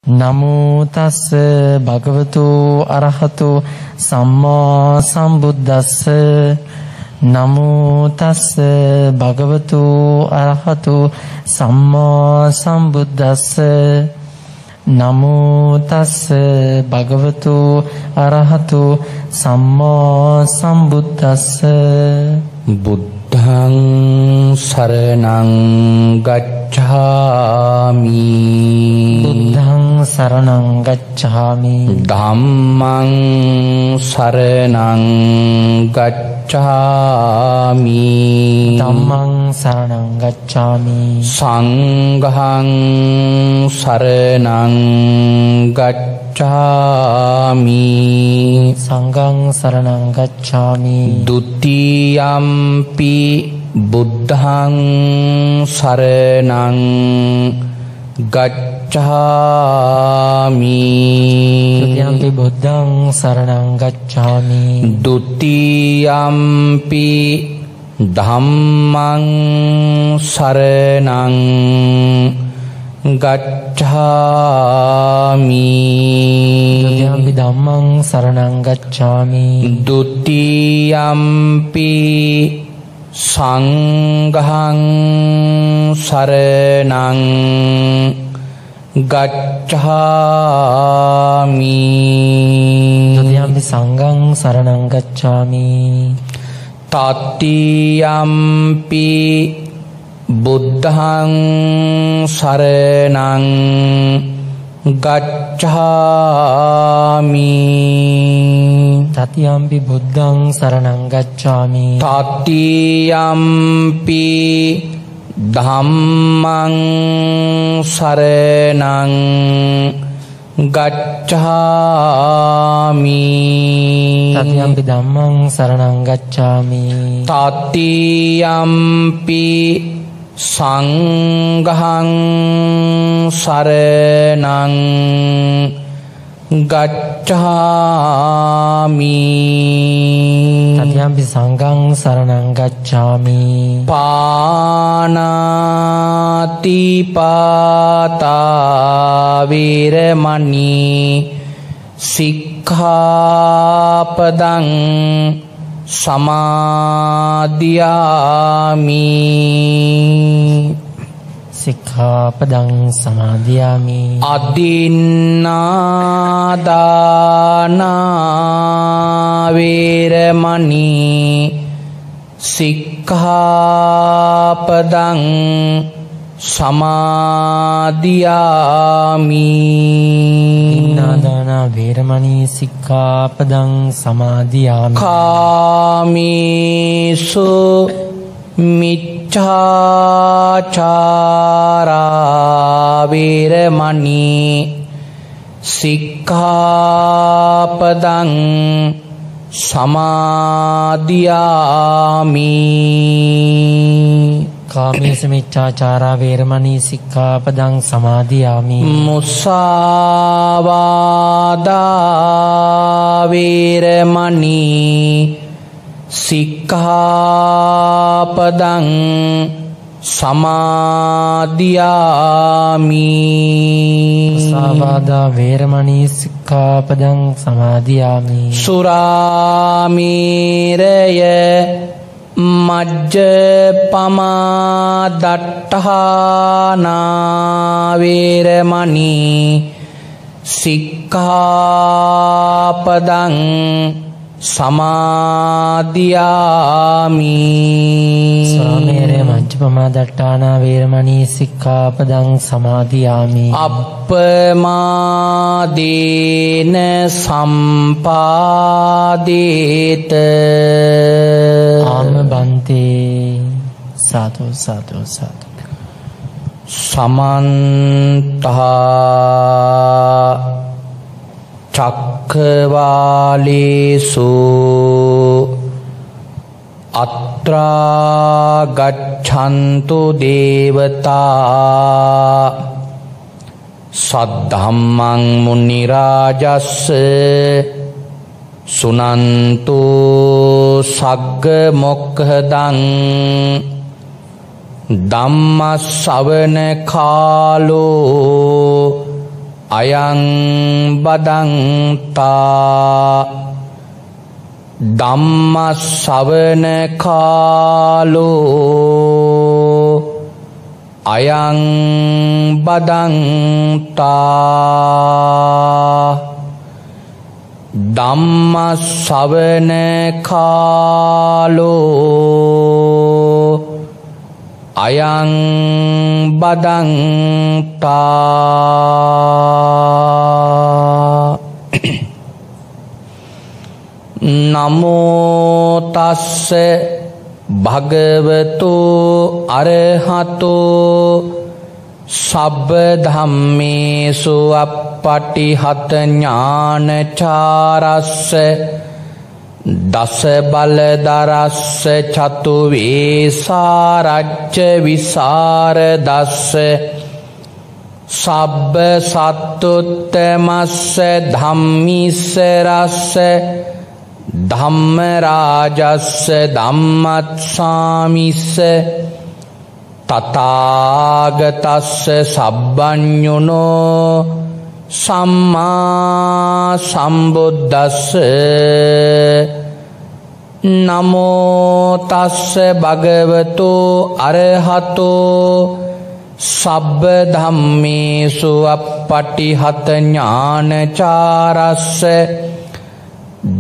නමෝ තස්ස භගවතු අරහතු සම්මා සම්බුද්දස්ස නමෝ තස්ස භගවතු අරහතු සම්මා සම්බුද්දස්ස නමෝ තස්ස භගවතු අරහතු සම්මා සම්බුද්දස්ස බුද්ධං සරණං ගච්ඡාමි බුද්ධං සරණං ගච්ඡාමි ධම්මං සරණං ගච්ඡාමි ධම්මං සරණං ගච්ඡාමි සංඝං සරණං ගච්ඡාමි සංඝං සරණං ගච්ඡාමි ဒုတိ යම්පි බුද්ධං සරණං ගච්ඡාමි ဒုတိ යම්පි බුද්ධං සරණං ගච්ඡාමි ဒုတိ යම්පි ධම්මං සරණං ගච්ඡාමි ဒုတိ යම්පි ධම්මං සරණං ගච්ඡාමි ဒုတိ යම්පි සංඝං සරණං ගච්ඡාමි ဒုတိ යම්පි සංඝං සරණං ගච්ඡාමි တတိ යම්පි බුද්ධං සරණං ගච්ඡාමි တတိ යම්පි බුද්ධං සරණං ගච්ඡාමි တတိ යම්පි ධම්මං සරණං ගච්ඡාමි တတိ යම්පි ධම්මං සරණං ගච්ඡාමි တတိ යම්පි සංඝං සරණං ගච්ඡාමි တတိ යම්පි සංඝං සරණං ගච්ඡාමි පානාති පාතා වේරමණී සික්ඛාපදං සමාදියාමි සික්ඛාපදං සමාදියාමි අදින්නාදානා වේරමණී සික්ඛාපදං සමාදියාමි අදින්නාදානා වේරමණී සික්ඛාපදං සමාදියාමි කාමේසු මිච්ඡාචාරා වේරමණී සික්ඛාපදං සමාදියාමි කාමේසු මිච්ඡාචාරා වේරමණී සික්ඛාපදං සමාදියාමි මුසාවාදා වේරමණී සික්ඛාපදං සමාදියාමි මුසාවාදා වේරමණී සික්ඛාපදං සමාදියාමි සුරාමේරය මජ්ජපමා දට්ඨානා වේරමණී සික්ඛාපදං සමාදියාමි සාමේරය මජ්ජපමා දට්ඨානා වේරමණී සික්ඛාපදං සමාදියාමි අප්පමාදේන සම්පාදේත ආමබන්තේ සාදු සාදු සාදු සමන්තහා චක්ඛවාලේසු අත්‍රා ගච්ඡන්තු දේවතා සද්ධම්මං මුනි රාජස්ස සුනන්තු සග්ග මොක්ඛදං ධම්මස්සවන කාලෝ අයං බදන්තා ධම්ම ශ්‍රවණ කාලෝ අයං බදන්තා ධම්ම ශ්‍රවණ කාලෝ අයං බදන්තා නමෝ තස්ස භගවතු අරහතෝ සබ්බ ධම්මේසු අප්පටිහත ඥානචාරස්ස දස බලදරස්ස චතු වේසාරච්ච විසරදස්ස සබ්බ සත්තුත්තමස්ස ධම්මිස්සරස්ස ධම්ම රාජස්ස ධම්මත්සාමිස්ස තථාගතස්ස සබ්බඤුනෝ සම්මා සම්බුද්දස්ස නමෝ තස්ස භගවතු අරහතෝ සබ්බ ධම්මේසු අප්පටිහත ඥානචාරස්ස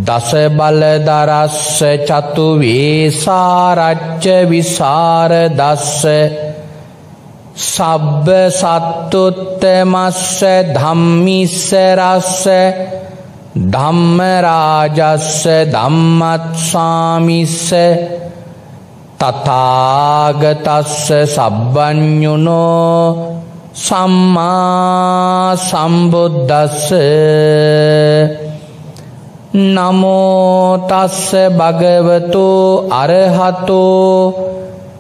දස බලදරස්ස චතු වේසාරච්ච විසරදස්ස සබ්බ සත්තුත්තමස්ස ධම්මිස්සරස්ස ධම්ම රාජස්ස ධම්මත්සාමිස්ස තථාගතස්ස සබ්බඤුනෝ සම්මා සම්බුද්දස්ස නමෝ තස්ස භගවතු අරහතෝ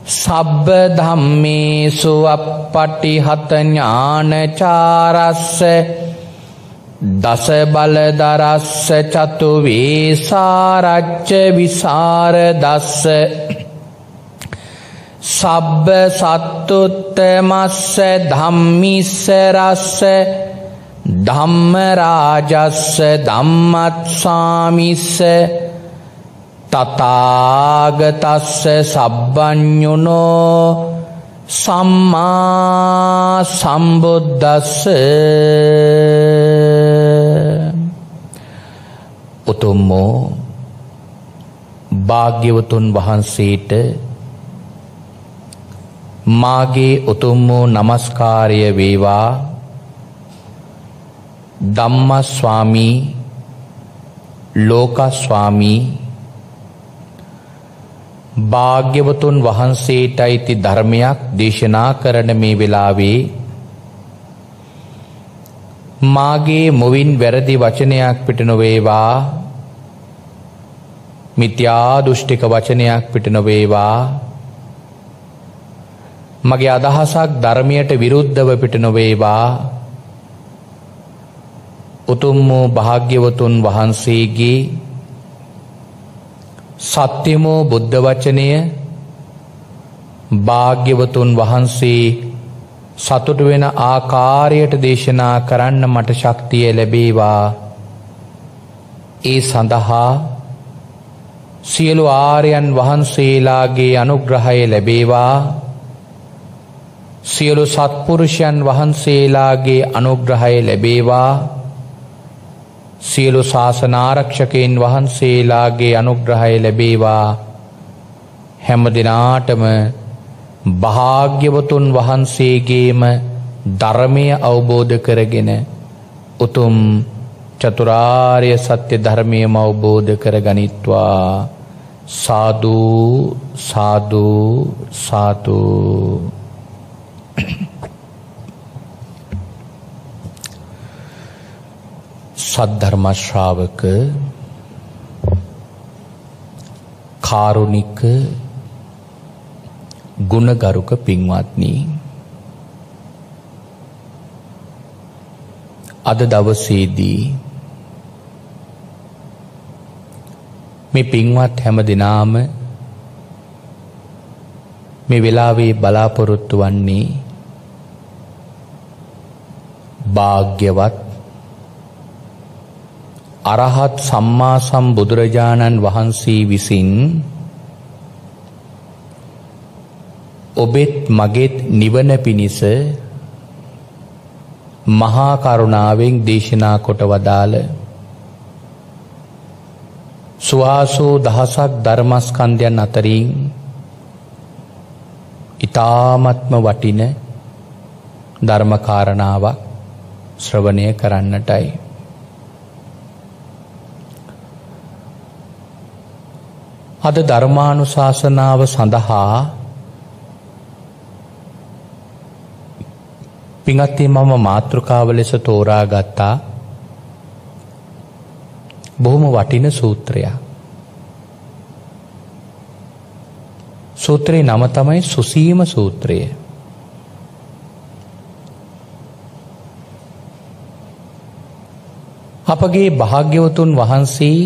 සබ්බ ධම්මේසු අප්පටිහත ඥානචාරස්ස දස බලදරස්ස චතු වේසාරච්ච විසරදස්ස සබ්බ සත්තුත්තමස්ස ධම්මිස්සරස්ස ධම්ම රාජස්ස ධම්මත්සාමිස්ස තථාගතස්ස සබ්බඤුනෝ සම්මා සම්බුද්දස්ස උතුම් භාග්‍යවතුන් වහන්සේට මාගේ උතුම් නමස්කාරය වේවා. ධම්මස්වාමී ලෝකස්වාමී භාග්‍යවතුන් වහන්සේටයි ධර්මයක් දේශනා කරන මේ වෙලාවේ මාගේ මුවින් වැරදි වචනයක් පිට නොවේවා, මිත්‍යා දෘෂ්ටික වචනයක් පිට නොවේවා, මගේ අදහසක් ධර්මයට විරුද්ධව පිට නොවේවා. උතුම් වූ භාග්‍යවතුන් වහන්සේගේ සත්‍යමෝ බුද්ධ වචනය භාග්‍යවතුන් වහන්සේ සතුටු වෙන ආකාරයට දේශනා කරන්න මට ශක්තිය ලැබේවා. ඒ සඳහා සියලු ආර්යයන් වහන්සේලාගේ අනුග්‍රහය ලැබේවා. සියලු සත්පුරුෂයන් වහන්සේලාගේ අනුග්‍රහය ලැබේවා. සියලු ශාසනාරක්ෂකයන් වහන්සේලාගේ අනුග්‍රහය ලැබේවා. හැම දිනාටම භාග්‍යවතුන් වහන්සේගේම ධර්මය අවබෝධ කරගෙන උතුම් චතුරාර්ය සත්‍ය ධර්මයම අවබෝධ කරගනිත්වා. සාදු සාදු සාදු. සද්ධර්ම ශ්‍රාවක කාරුණික ගුණගරුක පින්වත්නි, අද දවසේදී මේ පින්වත් හැම දිනාම මේ වෙලාවේ බලාපොරොත්තු වන්නේ භාග්‍යවත් අරහත් සම්මා සම්බුදුරජාණන් වහන්සේ විසින් ඔබෙත් මගෙත් නිවන පිණිස මහා කරුණාවෙන් දේශනා කොට වදාළ සුවාසෝ දහසක් ධර්මස්කන්ධයන් අතරින් ඊ타ත්ම වටින ධර්ම කාරණාවක් ශ්‍රවණය කරන්නටයි. අද ධර්මානුශාසනාව සඳහා පින්වත්නි මම මාතෘකාව ලෙස තෝරාගත්තා බොහොම වටින සූත්‍රයක්. සූත්‍රේ නම තමයි සුසීම සූත්‍රය. අපගේ භාග්‍යවතුන් වහන්සේ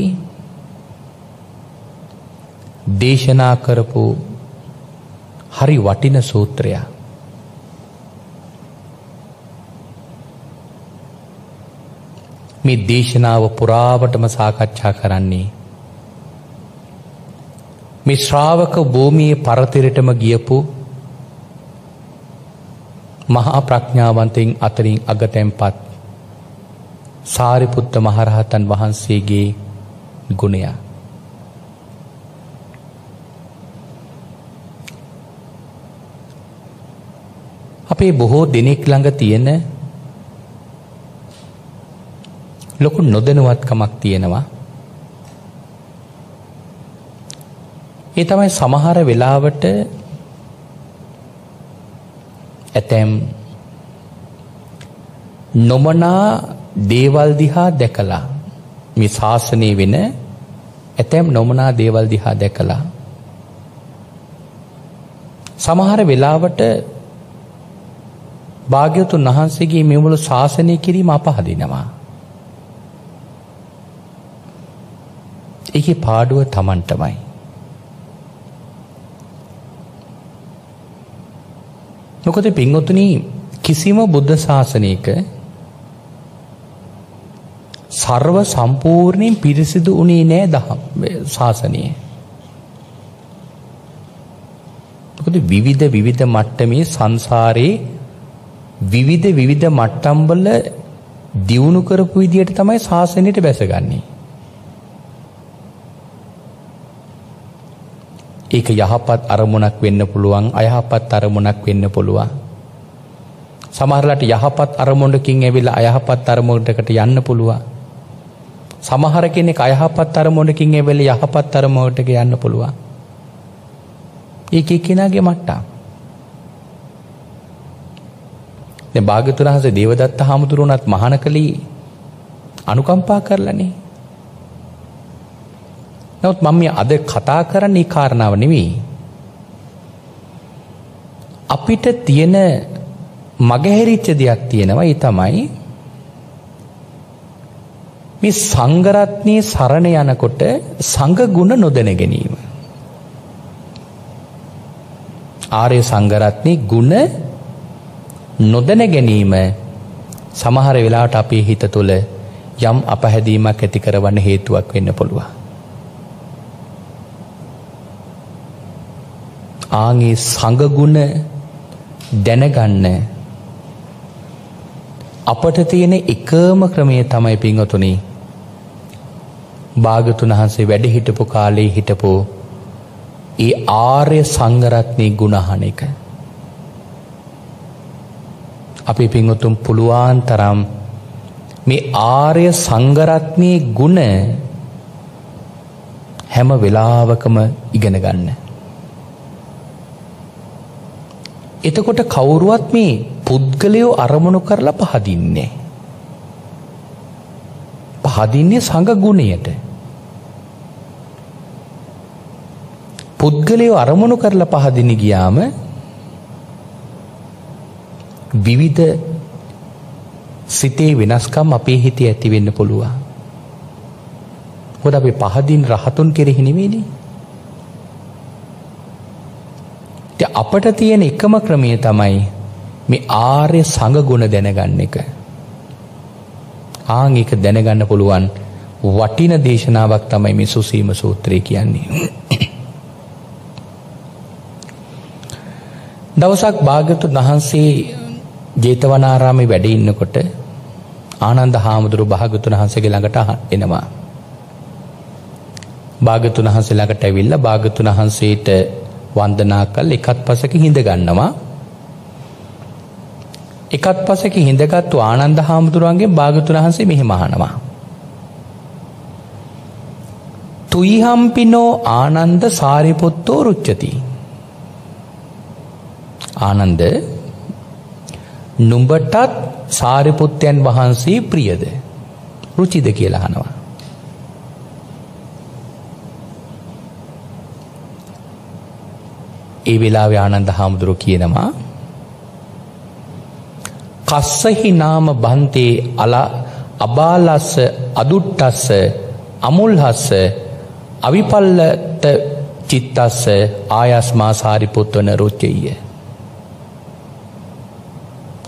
දේශනා කරපු හරි වටින සූත්‍රයක්. මේ දේශනාව පුරාවටම සාකච්ඡා කරන්නේ මේ ශ්‍රාවක භූමියේ පරතරටම ගියපු මහා ප්‍රඥාවන්තයින් අතරින් අගතැන්පත් සාරිපුත්ත මහරහතන් වහන්සේගේ ගුණය. අපේ බොහෝ දෙනෙක් ළඟ තියෙන ලොකු නොදැනුවත්කමක් තියෙනවා. ඒ තමයි සමහර වෙලාවට ඇතැම් නොමනා දේවල් දිහා දැකලා මේ ශාසනය වෙන ඇතැම් නොමනා දේවල් දිහා දැකලා සමහර වෙලාවට භාග්‍යවතුන් වහන්සේගේ මේ මුළු ශාසනය කිරීම අපහදිනවා. ඒකේ පාඩුව Tamanටමයි. මොකද පින්වතුනි කිසිම බුද්ධ ශාසනයක සර්ව සම්පූර්ණයෙන් පිරිසිදු උනේ නෑ දහම් ශාසනය. මොකද විවිධ මට්ටමේ සංසාරේ විවිධ මට්ටම් වල දියුණු කරපු විදියට තමයි ශාසනයට බැසගන්නේ. ඒක යහපත් අරමුණක් වෙන්න පුළුවන්, අයහපත් අරමුණක් වෙන්න පුළුවන්. සමහරලාට යහපත් අරමුණකින් ඇවිල්ලා අයහපත් අරමුණකට යන්න පුළුවන්. සමහර කෙනෙක් අයහපත් අරමුණකින් ඇවිල්ලා යහපත් අරමුණකට යන්න පුළුවන්. ඒක එක්කෙනාගේ මට්ටම්. දැන් භාග්‍යවතුන් වහන්සේ දේවදත්ත හාමුදුරුවන්වත් මහාන කලී අනුකම්පා කරලානේ. නමුත් මම මේ අද කතා කරන්නේ කාරණාව නෙවෙයි. අපිට තියෙන මගහැරිච්ච දෙයක් තියෙනවා. ඒ තමයි මේ සංඝ රත්නයේ සරණ යනකොට සංඝ ගුණ නොදැන ගැනීම. ආර්ය සංඝ රත්නයේ ගුණ නොදැන ගැනීම සමහර වෙලාවට අපේ හිත තුළ යම් අපහැදීමක් ඇති කරවන්න හේතුවක් වෙන්න පුළුවන්. ආන්ගේ සංඝ ගුණ දැනගන්න අපට තියෙන එකම ක්‍රමය තමයි පින්වතුනි භාග්‍යවතුන් වහන්සේ වැඩ හිටපු කාලේ හිටපු ඒ ආර්ය සංඝ රත්නයේ ගුණ අහන එක. අපි පින්වතුන් පුළුවන් තරම් මේ ආර්ය සංඝ රත්නයේ ගුණ හැම වෙලාවකම ඉගෙන ගන්න. එතකොට කවුරුවත් මේ පුද්ගලයෝ අරමුණු කරලා පහදින්නේ. පහදින්නේ සංඝ ගුණයට. පුද්ගලයෝ අරමුණු කරලා පහදින්න ගියාම විවිධ සිතේ වෙනස්කම් අපේ හිතේ ඇති වෙන්න පුළුවන්. මොකද අපි පහදින් රහතුන් කෙරෙහි නෙවෙයිනේ. අපට තියෙන එකම ක්‍රමය තමයි මේ ආර්ය සංඝ ගුණ දැනගන්න එක. ආන් ඒක දැනගන්න පුළුවන් වටින දේශනාවක් තමයි මේ සුසීම සූත්‍රය කියන්නේ. දවසක් භාග්‍යවතුන් වහන්සේ ජේතවනාරාමේ වැඩ ඉන්නකොට ආනන්ද හාමුදුරුවෝ භාග්‍යවතුන් වහන්සේගේ ළඟට එනවා. භාග්‍යවතුන් වහන්සේ ළඟට ඇවිල්ලා භාග්‍යවතුන් වහන්සේට වන්දනා කළ එකත් පසක හිඳ ගන්නවා. එකත් පසක හිඳගත්තු ආනන්ද හාමුදුරුවන්ගෙන් භාග්‍යවතුන් වහන්සේ මෙහෙම අහනවා. තුයිහම්පිනෝ ආනන්ද සාරිපුත්තෝ රුච්චති. ආනන්ද, නුඹටත් සාරිපුත්තයන් වහන්සේ ප්‍රියද? රුචිද කියලා අහනවා. ඒ වෙලාවේ ආනන්ද හාමුදුරුවෝ කියනවා කස්සහි නාම බන්තේ අබාලස්ස අදුට්ටස්ස අමුල්හස්ස අවිපල්ලත චිත්තස්ස ආයස්මා සාරිපුත්තන රුච්චෙය්‍ය.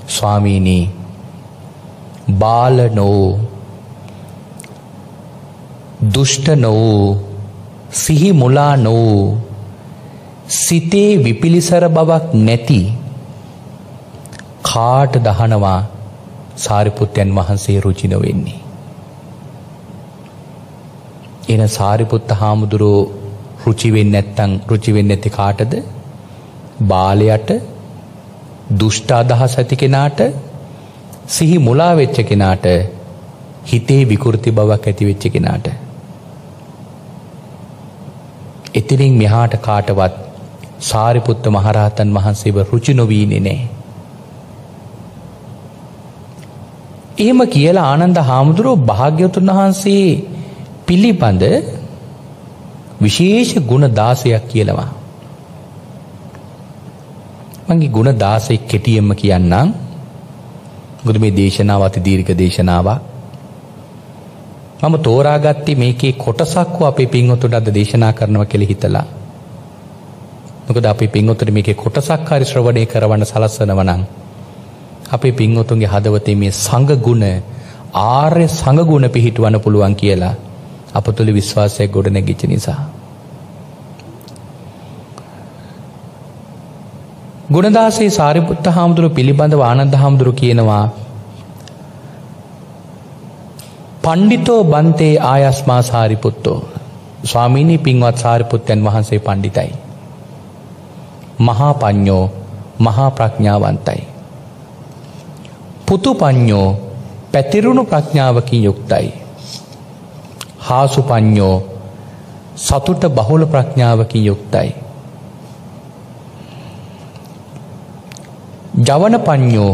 ස්වාමීනි, බාල නොවූ, දුෂ්ට නොවූ, සිහි මුලා නොවූ, සිතේ විපිලිසර බවක් නැති කාට දහනවා සාරිපුත්තයන් වහන්සේ රුචි නොවෙන්නේ? එන සාරිපුත්ත හාමුදුරුවෝ රුචි වෙන්නේ නැති කාටද? බාලයට, දුෂ්ට අදහස් ඇති කෙනාට, සිහි මුලා වෙච්ච කෙනාට, හිතේ විකෘති බවක් ඇති වෙච්ච කෙනාට. ඉතින් මෙහාට කාටවත් සාරිපුත්ත මහරහතන් වහන්සේව රුචි නොවීනේ නැහැ. එහෙම කියලා ආනන්ද හාමුදුරුවෝ භාග්‍යවතුන් වහන්සේ පිළිබඳ විශේෂ ගුණ 16ක් කියනවා. මගේ ගුණ 16 කෙටියෙන්ම කියන්නම්. මොකද මේ දේශනාව අති දීර්ඝ දේශනාවක්. මම තෝරාගත්තේ මේකේ කොටසක් අපේ පින්වතුන්ට අද දේශනා කරනවා කියලා හිතලා. මොකද අපේ පින්වතුන්ට මේකේ කොටසක් හරි ශ්‍රවණය කරවන්න සලස්වනවා නම් අපේ පින්වතුන්ගේ හදවතේ මේ සංඝ ගුණ, ආර්ය සංඝ ගුණ පිහිටවන්න පුළුවන් කියලා අප තුළ විශ්වාසයක් ගොඩනැගිච්ච නිසා. ගුණදාසී සාරිපුත්ත හාමුදුරුවෝ පිළිබඳව ආනන්ද හාමුදුරුවෝ කියනවා පණ්ඩිතෝ බන්තේ ආයස්මා සාරිපුත්තෝ. ස්වාමීනි, පින්වත් සාරිපුත්තයන් වහන්සේ පණ්ඩිතයි. මහා පඤ්ඤෝ, මහා ප්‍රඥාවන්තයි. පුතු පඤ්ඤෝ, පැතිරුණු ප්‍රඥාවකින් යුක්තයි. හාසු පඤ්ඤෝ, සතුට බහුල ප්‍රඥාවකින් යුක්තයි. ජවන පඤ්ඤෝ,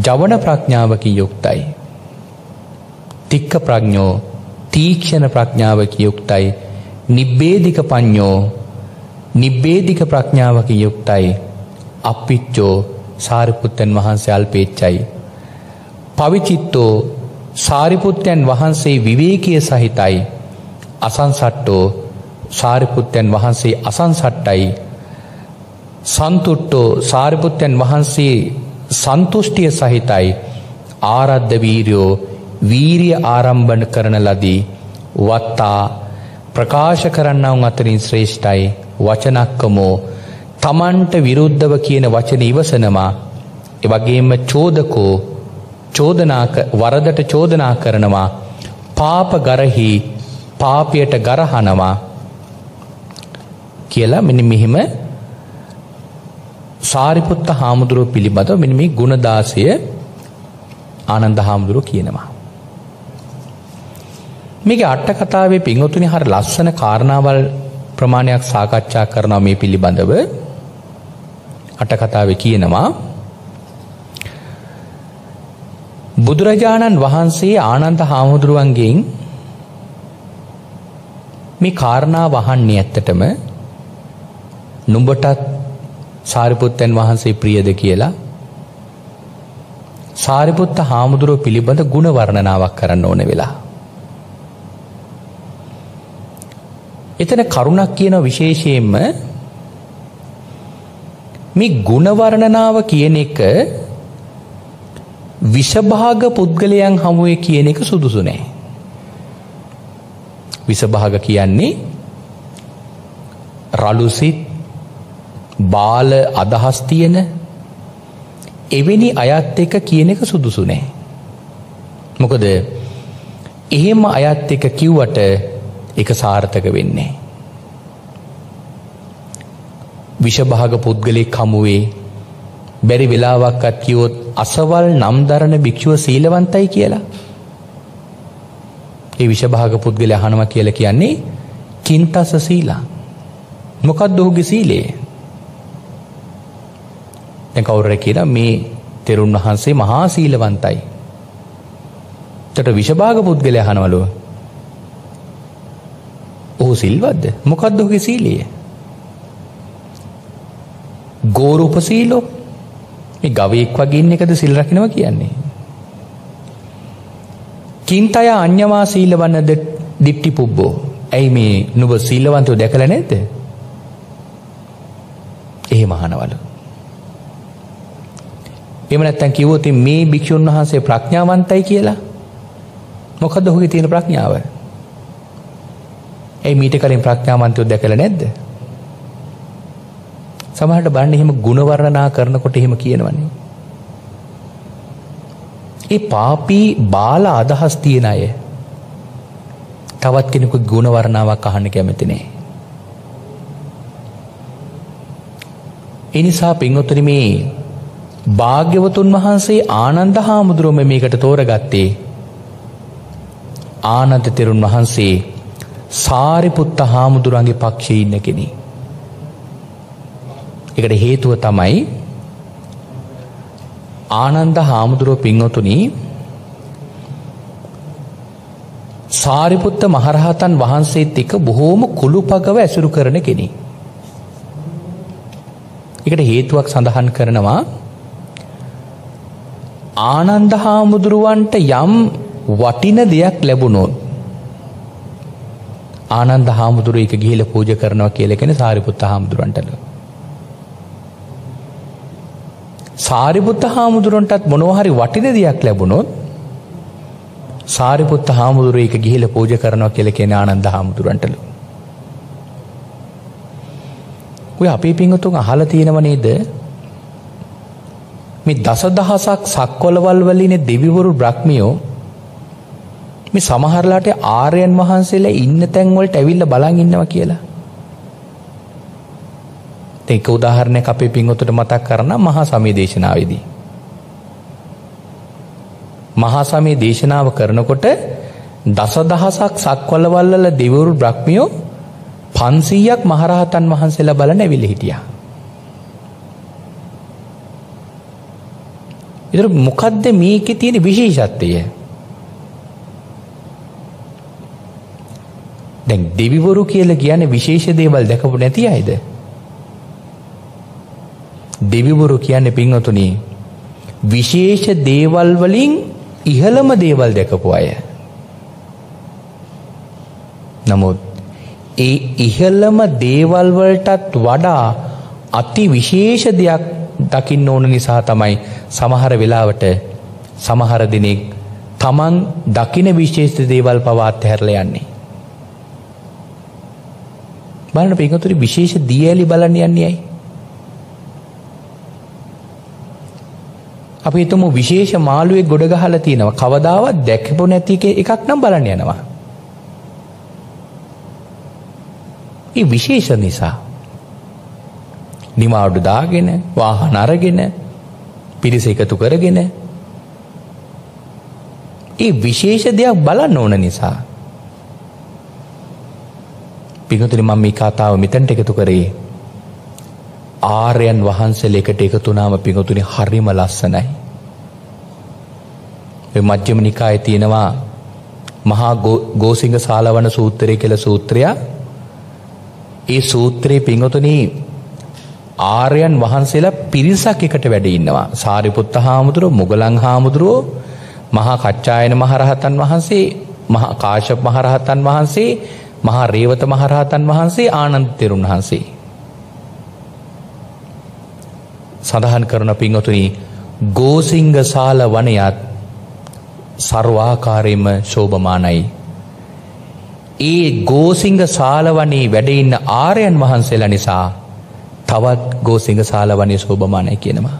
ජවන ප්‍රඥාවකින් යුක්තයි. තික්ක ප්‍රඥෝ, තීක්ෂණ ප්‍රඥාවකින් යුක්තයි. නිබ්බේධික පඤ්ඤෝ, නිබ්බේධික ප්‍රඥාවකින් යුක්තයි. අප්පිච්චෝ, සාරිපුත්තයන් වහන්සේ අල්පේච්චයි. පවිචිත්තෝ, සාරිපුත්තයන් වහන්සේ විවේකීය සහිතයි. අසංසට්ටෝ, සාරිපුත්තයන් වහන්සේ අසංසට්ටයි. සන්තුට්ටෝ, සාරිපුත්තයන් වහන්සේ සන්තුෂ්ටිය සහිතයි. ආරද්ධ වීර්යෝ, වීරිය ආරම්භන කරන ලදී. වත්තා, ප්‍රකාශ කරන්නවුන් අතරින් ශ්‍රේෂ්ඨයි. වචනක්කමෝ, තමන්ට විරුද්ධව කියන වචන ඉවසනවා. ඒ වගේම චෝදකෝ, වරදට චෝදනා කරනවා. පාප ගරහි, පාපයට ගරහනවා කියලා මෙන්න මෙහිම සාරිපුත්ත හාමුදුරුවෝ පිළිබඳව මෙන්න මේ ගුණ 16 ආනන්ද හාමුදුරුවෝ කියනවා. මේකේ අට කතාවේ පින්වතුනි හර ලස්සන කාරණාවල් ප්‍රමාණයක් සාකච්ඡා කරනවා මේ පිළිබඳව. අට කතාවේ කියනවා බුදුරජාණන් වහන්සේ ආනන්ද හාමුදුරුවන්ගෙන් මේ කාරණාව අහන්නේ ඇත්තටම නුඹටත් සාරිපුත්තයන් වහන්සේ ප්‍රියද කියලා. සාරිපුත්ත හාමුදුරුවෝ පිළිබඳ ගුණ වර්ණනාවක් කරන්න ඕන වෙලා. එතන කරුණක් කියන විශේෂයෙන්ම මේ ගුණ වර්ණනාව කියන එක විෂභාග පුද්ගලයන් හමුවේ කියන එක සුදුසු නෑ. විෂභාග කියන්නේ රළුසිත බාල අදහස් තියෙන එවැනි අයත් එක්ක කියන එක සුදුසු නෑ. මොකද එහෙම අයත් එක්ක කිව්වට ඒක සාර්ථක වෙන්නේ නෑ. විෂභාග පුද්ගලෙක් හමුවේ බැරි වෙලාවක්වත් කිව්වොත් අසවල් නම් දරන භික්ෂුව සීලවන්තයි කියලා. ඒ විෂභාග පුද්ගලයා අහනවා කියලා කියන්නේ කින්තස සීලා. මොකක්ද ඔහුගේ සීලය? දැන් කවුරුරේ කියලා මේ තෙරුන් වහන්සේ මහා සීලවන්තයි. එතකොට විෂභාග පුද්ගලයා අහනවලු ඔහු සිල්වත්ද? මොකක්ද ඔහුගේ සීලය? ගෝරූප සීලෝ මේ ගවයෙක් වගේ ඉන්න එකද සිල් රකින්නවා කියන්නේ? කින්තය අඤ්ඤමා සීලවන්නද දිට්ටි පුබ්බෝ. ඇයි මේ නුඹ සීලවන්තව දැකලා නැද්ද? එහෙම අහනවලු. එහෙම නැත්තම් කිව්වොත් මේ භික්ෂුන් වහන්සේ ප්‍රඥාවන්තයි කියලා. මොකද්ද ඔහුගේ තියෙන ප්‍රඥාව? ඇයි මීට කලින් ප්‍රඥාවන්තව දැකලා නැද්ද? සමහරට බලන්න එහෙම ಗುಣ වර්ණනා කරනකොට එහෙම කියනවනේ. ඒ පාපී බාල අදහස් තියන අය තවත් කෙනෙකුගේ ಗುಣ වර්ණාවක් අහන්න කැමති නැහැ. ඒ නිසා පින්වතුනි මේ භාග්‍යවතුන් වහන්සේ ආනන්ද හාමුදුරුවෝ මේකට තෝරගත්තේ ආනන්ද තෙරුන් වහන්සේ සාරිපුත්ත හාමුදුරන්ගේ පක්ෂයේ ඉන්න කෙනෙක්. ඒකට හේතුව තමයි ආනන්ද හාමුදුරුවෝ පින්වතුනි සාරිපුත්ත මහරහතන් වහන්සේත් එක්ක බොහෝම කුළුපගව ඇසුරු කරන කෙනෙක්. ඒකට හේතුවක් සඳහන් කරනවා ආනන්ද හාමුදුරුවන්ට යම් වටින දෙයක් ලැබුණොත් ආනන්ද හාමුදුරුවෝ ඒක ගිහිල්ලා පූජා කරනවා කියලා කියන්නේ සාරිපුත්ත හාමුදුරුවන්ටලු. සාරිපුත්ත හාමුදුරුවන්ටත් මොනවා හරි වටින දෙයක් ලැබුණොත් සාරිපුත්ත හාමුදුරුවෝ ඒක ගිහිල්ලා පූජා කරනවා කියලා කියන්නේ ආනන්ද හාමුදුරුවන්ටලු. ඔය අපේ පින්වතුන් අහලා තියෙනව නේද? මේ දසදහසක් සක්වලවල් වලිනේ දෙවිවරු බ්‍රහ්මියෝ මේ සමහරලාට ආර්යයන් වහන්සේලා ඉන්න තැන් වලට ඇවිල්ලා බලන් ඉන්නවා කියලා. ඒක උදාහරණයක් අපේ පින්වතුන්ට මතක් කරන මහා සමය දේශනාවේදී. මහා සමය දේශනාව කරනකොට දසදහසක් සක්වලවල් වල දෙවිවරු බ්‍රහ්මියෝ 500ක් මහරහතන් වහන්සේලා බලන්න ඇවිල්ලා හිටියා. ඒතර මොකද්ද මේකේ තියෙන විශේෂත්වය? දැන් දෙවිවරු කියලා කියන්නේ විශේෂ දේවල් දැකපු නැති අයද? දෙවිවරු කියන්නේ පින්වතුනි විශේෂ දේවල් වලින් ඉහළම දේවල් දැකපු අය. නමුත් ඒ ඉහළම දේවල් වලටත් වඩා අති විශේෂ දෙයක් දකින්න ඕන නිසා තමයි සමහර වෙලාවට සමහර දිනෙක Taman දකින විශේෂ දේවල් පවා අත්හැරලා යන්නේ. බලන්න පිටුතුරි විශේෂ දියැලි බලන්න යන්නේ ඇයි? අපි හිතමු විශේෂ මාළුවේ ගොඩ ගහලා තියෙනවා. කවදාවත් දැකපො නැති එකක් නම් බලන්න යනවා. ඒ විශේෂ නිසා නිමාඩු දාගෙන වාහන අරගෙන පිරිස එකතු කරගෙන ඒ විශේෂ දෙයක් බලන්න ඕන නිසා පිටුතුනි මම මේ කතාව මෙතනට එකතු කරේ ආර්යයන් වහන්සේලා එකට එකතු වුණාම පිටුතුනි හරිම ලස්සනයි. මේ මජ්ක්‍ධිම නිකායේ තියෙනවා මහා ගෝසිංග සාලවන සූත්‍රය කියලා සූත්‍රයක්. ඒ සූත්‍රයේ පිටුතුනි ආර්යයන් වහන්සේලා පිරිසක් එකට වැඩ ඉන්නවා. සාරිපුත්ත හාමුදුරුවෝ, මුගලන් හාමුදුරුවෝ, මහා කච්චායන මහරහතන් වහන්සේ, මහා කාශ්‍යප මහරහතන් වහන්සේ, මහා රේවත මහරහතන් වහන්සේ, ආනන්ද තෙරුන් වහන්සේ. සඳහන් කරන පින්වතුනි ගෝසිංග සාල වනයත් සර්වාකාරයෙන්ම ශෝභමානයි. ඒ ගෝසිංග සාල වනයේ වැඩ ඉන්න ආර්යයන් වහන්සේලා නිසා තවත් ගෝසිංග සාල වනයේ ශෝභමානයි කියනවා.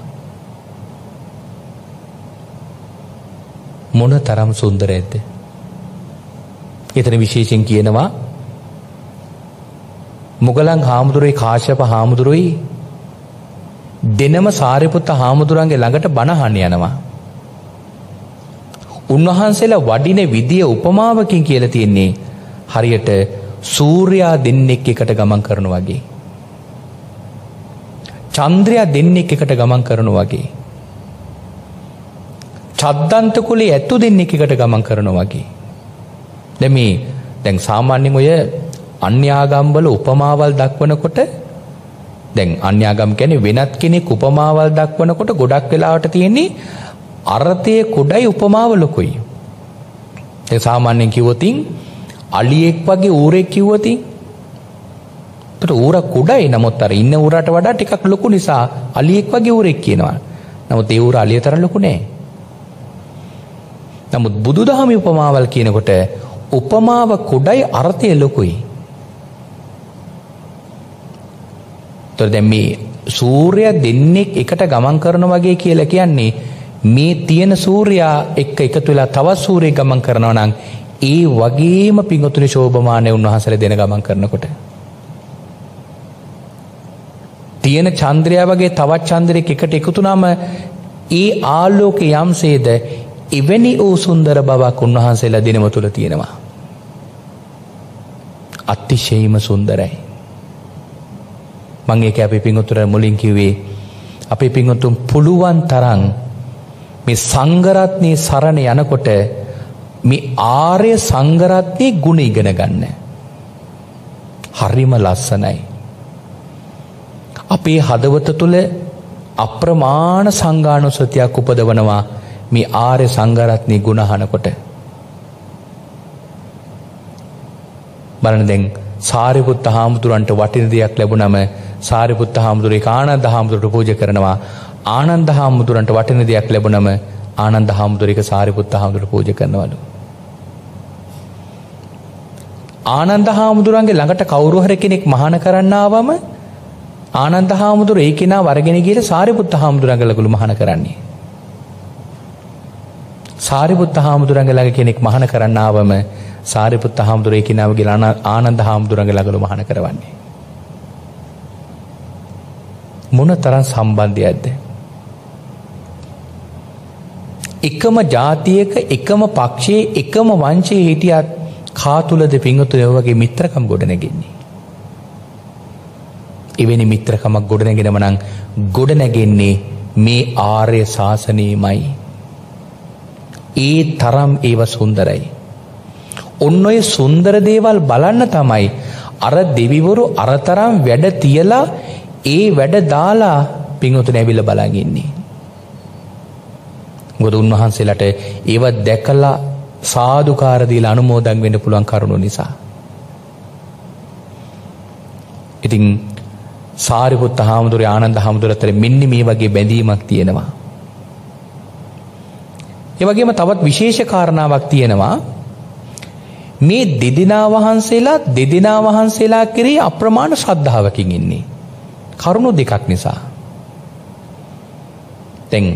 මොන තරම් සුන්දරයිද? එතන විශේෂයෙන් කියනවා මුගලන් හාමුදුරුවෝ කාශ්‍යප හාමුදුරුවෝ දෙනම සාරිපුත්ත හාමුදුරන්ගේ ළඟට බණ අහන්න යනවා. උන්වහන්සේලා වඩින විදිය උපමාවකින් කියලා තියෙන්නේ හරියට සූර්යයා දෙන්නෙක් එකට ගමන් කරනවා වගේ. චන්ද්‍රයා දෙන්නෙක් එකට ගමන් කරනවා වගේ. චද්දන්ත කුලේ ඇතු දෙන්නෙක් එකට ගමන් කරනවා වගේ. දැන් සාමාන්‍යයෙන් ඔය අන්‍යාගම්වල උපමාවල් දක්වනකොට දැන් අන්‍යාගම් කියන්නේ වෙනත් කෙනෙක් උපමාවල් දක්වනකොට ගොඩක් වෙලාවට තියෙන්නේ අර්ථයේ කුඩයි උපමාව ලොකුයි. ඒ සාමාන්‍යයෙන් කිව්වොතින් අලියෙක් වගේ ඌරෙක් කිව්වොතින් ඒකට ඌර කුඩයි නමුත් අර ඉන්න ඌරට වඩා ටිකක් ලොකු නිසා අලියෙක් වගේ ඌරෙක් කියනවා. නමුත් ඒ ඌර අලියතර ලොකු නෑ. නමුත් බුදුදහමේ උපමාවල් කියනකොට උපමාව කුඩයි අර්ථය ලොකුයි. දැන් මේ සූර්යයා දෙන්නෙක් එකට ගමන් කරනවා වගේ කියලා කියන්නේ මේ තියෙන සූර්යයා එක්ක එකතු වෙලා තවත් සූර්යයෙක් ගමන් කරනවා නම් ඒ වගේම පිංගුතුනි ශෝභමානයි උන්වහන්සේලා දෙන ගමන් කරනකොට තියෙන චන්ද්‍රයා වගේ තවත් චන්ද්‍රයෙක් එකට එකතු වුනම ඒ ආලෝකය යම්සේද එවැනි වූ සුන්දර බවක් උන්වහන්සේලා දිනම තුල තියෙනවා. අතිශයින්ම සුන්දරයි. මම ඒක අපේ පිංගුතුන්ට මුලින් කිව්වේ අපේ පිංගුතුන් පුළුවන් තරම් මේ සංඝරත්නයේ සරණ යනකොට මේ ආර්ය සංඝරත්නයේ ගුණ ඉගෙන ගන්න. හරිම ලස්සනයි. අපේ හදවත තුල අප්‍රමාණ සංඝානුස්සතියක් උපදවනවා මේ ආර්ය සංඝරත්නයේ ගුණ අහනකොට. බලන්න දැන් සාරිපුත්ත හාමුදුරන්ට වටින දෙයක් ලැබුණම සාරිපුත්ත හාමුදුරුවෝ ආනන්ද හාමුදුරුවන්ට පූජා කරනවා. ආනන්ද හාමුදුරන්ට වටින දෙයක් ලැබුණම ආනන්ද හාමුදුරුවෝ සාරිපුත්ත හාමුදුරුවන්ට පූජා කරනවලු. ආනන්ද හාමුදුරන්ගේ ළඟට කවුරු හරි කෙනෙක් මහාන කරන්න ආවම ආනන්ද හාමුදුරුවෝ ඒ කෙනා වරගෙන ගිහලා සාරිපුත්ත හාමුදුරන්ගේ ළඟලු මහාන කරන්නේ. සාරිපුත්ත හාමුදුරන්ගේ ළඟ කෙනෙක් මහාන කරන්න ආවම සාරිපුත්ත හාමුදුරුවෝ ඒ කෙනාව ගිහලා ආනන්ද හාමුදුරන්ගේ ළඟලු මහාන කරවන්නේ. මොන තරම් සම්බන්ධයක්ද? එකම ජාතියක එකම පක්ෂයේ එකම වංශයේ හිටියත් කා තුලද පිංගුතුනේ වගේ මිත්‍රකම් ගොඩනැගෙන්නේ. එවැනි මිත්‍රකමක් ගොඩනැගෙනම නම් ගොඩනැගෙන්නේ මේ ආර්ය ශාසනයමයි. ඒ තරම් ඒව සුන්දරයි. ඔන්න ඔය සුන්දර දේවල් බලන්න තමයි අර දෙවිවරු අරතරම් වැඩ තියලා ඒ වැඩ දාලා පිංගුතුනේ ඇවිල්ලා බලන් ඉන්නේ. මොකද උන්වහන්සේලාට ඒව දැකලා සාදුකාර දීලා අනුමෝදන් වෙන්න පුළුවන් කරුණු නිසා. ඉතින් සාරිපුත්ත හාමුදුරුවෝ ආනන්ද හාමුදුරුවෝ අතර මෙන්න මේ වගේ බැඳීමක් තියෙනවා. ඒ වගේම තවත් විශේෂ කාරණාවක් තියෙනවා. මේ දෙදෙනා වහන්සේලා කෙරෙහි අප්‍රමාණ ශ්‍රද්ධාවකින් ඉන්නේ. කරුණු දෙකක් නිසා. දැන්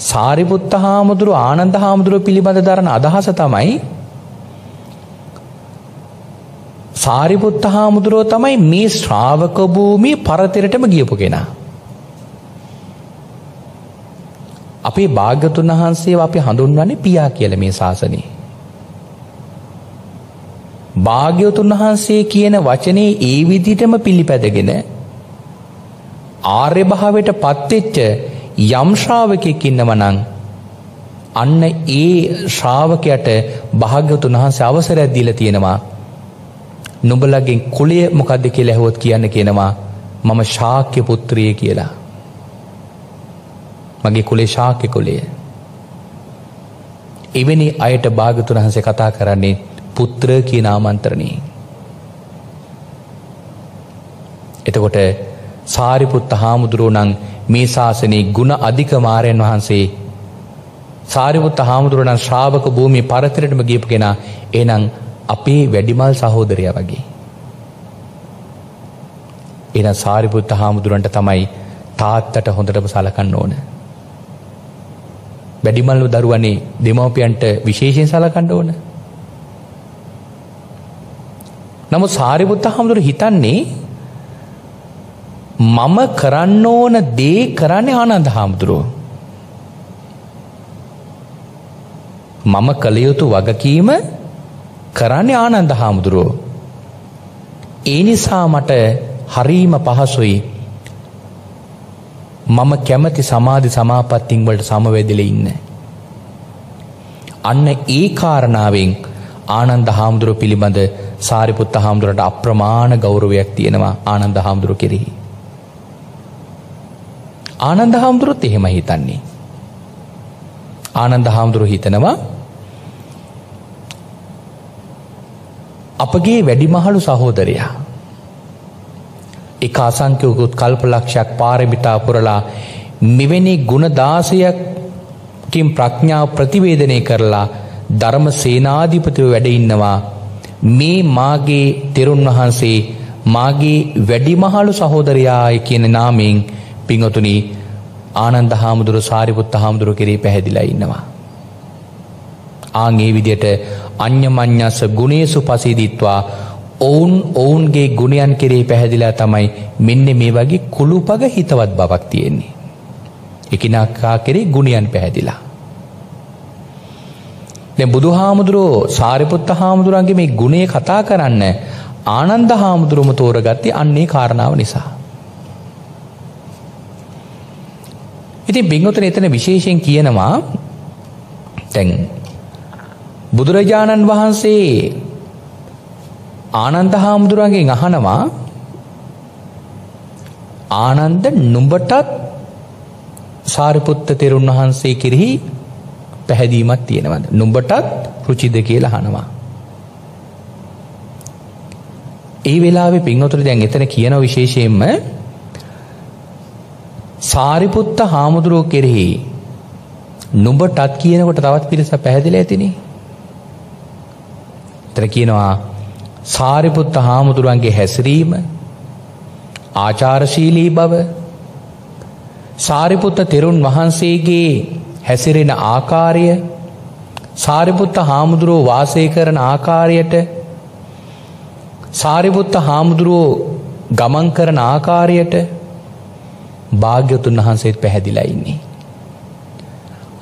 සාරිපුත්ත හාමුදුරුවෝ ආනන්ද හාමුදුරුවෝ පිළිබඳ දරන අදහස තමයි සාරිපුත්ත හාමුදුරුවෝ තමයි මේ ශ්‍රාවක භූමියේ පරතරටම ගියපු කෙනා. අපේ භාග්‍යතුන් වහන්සේව අපි හඳුන්වන්නේ පියා කියලා මේ ශාසනයේ. භාග්‍යතුන් වහන්සේ කියන වචනේ ඒ විදිහටම පිළිපැදගෙන ආර්ය භාවයට පත්වෙච්ච යම් ශ්‍රාවකෙක් ඉන්නවා නම් අන්න ඒ ශ්‍රාවකයට භාග්‍යවතුන් වහන්සේ අවසරයක් දීලා තියෙනවා. නුඹලගේ කුලය මොකද්ද කියලා ඇහුවොත් කියනවා මම ශාක්‍ය පුත්‍රිය කියලා. මගේ කුලේ ශාක්‍ය කුලය. එවැනි අයට භාග්‍යවතුන් වහන්සේ කතා කරන්නේ පුත්‍ර කියන ආමන්ත්‍රණේ. එතකොට සාරිපුත්ත හාමුදුරුවෝ නම් මේ ශාසනයේ ගුණ අධික මාරයන් වහන්සේ. සාරිපුත්ත හාමුදුරුවෝ නම් ශ්‍රාවක භූමියේ පරතරටම ගියපු කෙනා. එහෙනම් අපේ වැඩිමල් සහෝදරයා වගේ. එහෙනම් සාරිපුත්ත හාමුදුරන්ට තමයි තාත්තට හොඳටම සලකන්න ඕන. වැඩිමල් දරුවනේ දෙමව්පියන්ට විශේෂයෙන් සලකන්න ඕන. නමුත් සාරිපුත්ත හාමුදුරුවෝ හිතන්නේ මම කරන්න ඕන දේ කරන්නේ ආනන්ද හාමුදුරුවෝ. මම කළ යුතු වගකීම කරන්නේ ආනන්ද හාමුදුරුවෝ. ඒ නිසා මට හරීම පහසුයි මම කැමති සමාධි සමාපත්තින් වලට සමවැදිලා ඉන්න. අන්න ඒ කාරණාවෙන් ආනන්ද හාමුදුරුවෝ පිළිබඳ සාරිපුත්ත හාමුදුරුවන්ට අප්‍රමාණ ගෞරවයක් තියෙනවා ආනන්ද හාමුදුරුවෝ කෙරෙහි. ආනන්ද හාමුදුරුවෝත් එහෙම හිතන්නේ. ආනන්ද හාමුදුරුවෝ හිතනවා අපගේ වැඩිමහලු සහෝදරයා එක අසංඛ්‍යකුත් කල්පලක්ෂයක් පාරමිතා පුරලා මෙවැනි ගුණ 16කින් ප්‍රඥාව ප්‍රතිවේදනය කරලා ධර්ම සේනාධිපතිව වැඩ ඉන්නවා. මේ මාගේ තෙරුන් වහන්සේ මාගේ වැඩිමහලු සහෝදරයායි කියන නාමයෙන් පින්වතුනි ආනන්ද හාමුදුරුවෝ සාරිපුත්ත හාමුදුරුවෝ කෙරෙහි පැහැදිලා ඉන්නවා. ආන් ඒ විදිහට අඤ්ඤමඤ්ඤස ගුණේසු පසීදිත්වා ඔවුන්ගේ ගුණයන් කෙරෙහි පැහැදිලා තමයි මෙන්න මේ වගේ කුළුපග හිතවත් බවක් තියෙන්නේ. එකිනෙකා කෙරෙහි ගුණයන් පැහැදිලා. දැන් බුදුහාමුදුරුවෝ සාරිපුත්ත හාමුදුරන්ගේ මේ ගුණය කතා කරන්න ආනන්ද හාමුදුරුවම තෝරගත්තේ අන්නේ කාරණාව නිසා. ඉතින් බින්වතුනි එතන විශේෂයෙන් කියනවා දැන් බුදුරජාණන් වහන්සේ ආනන්ද හාමුදුරුවන්ගෙන් අහනවා ආනන්ද නුඹටත් සාරිපුත්ත තෙරුන් වහන්සේ කෙරෙහි පැහැදීමක් තියෙනවද? නුඹටත් රුචිද කියලා අහනවා. ඒ වෙලාවේ පින්වතුනි දැන් එතන කියන විශේෂයෙන්ම සාරිපුත්ත හාමුදුරුවෝ කෙරෙහි නුඹටත් කියනකොට තවත් පිරිසක් පැහැදිලා ඇතිනේ. එතන කියනවා සාරිපුත්ත හාමුදුරුවන්ගේ හැසිරීම ආචාරශීලී බව සාරිපුත්ත තෙරුන් වහන්සේගේ හැසිරෙන ආකාරය සාරිපුත්ත හාමුදුරුවෝ වාසය කරන ආකාරයට සාරිපුත්ත හාමුදුරුවෝ ගමන් කරන ආකාරයට භාග්‍යවතුන් වහන්සේත් පැහැදිලා ඉන්නේ.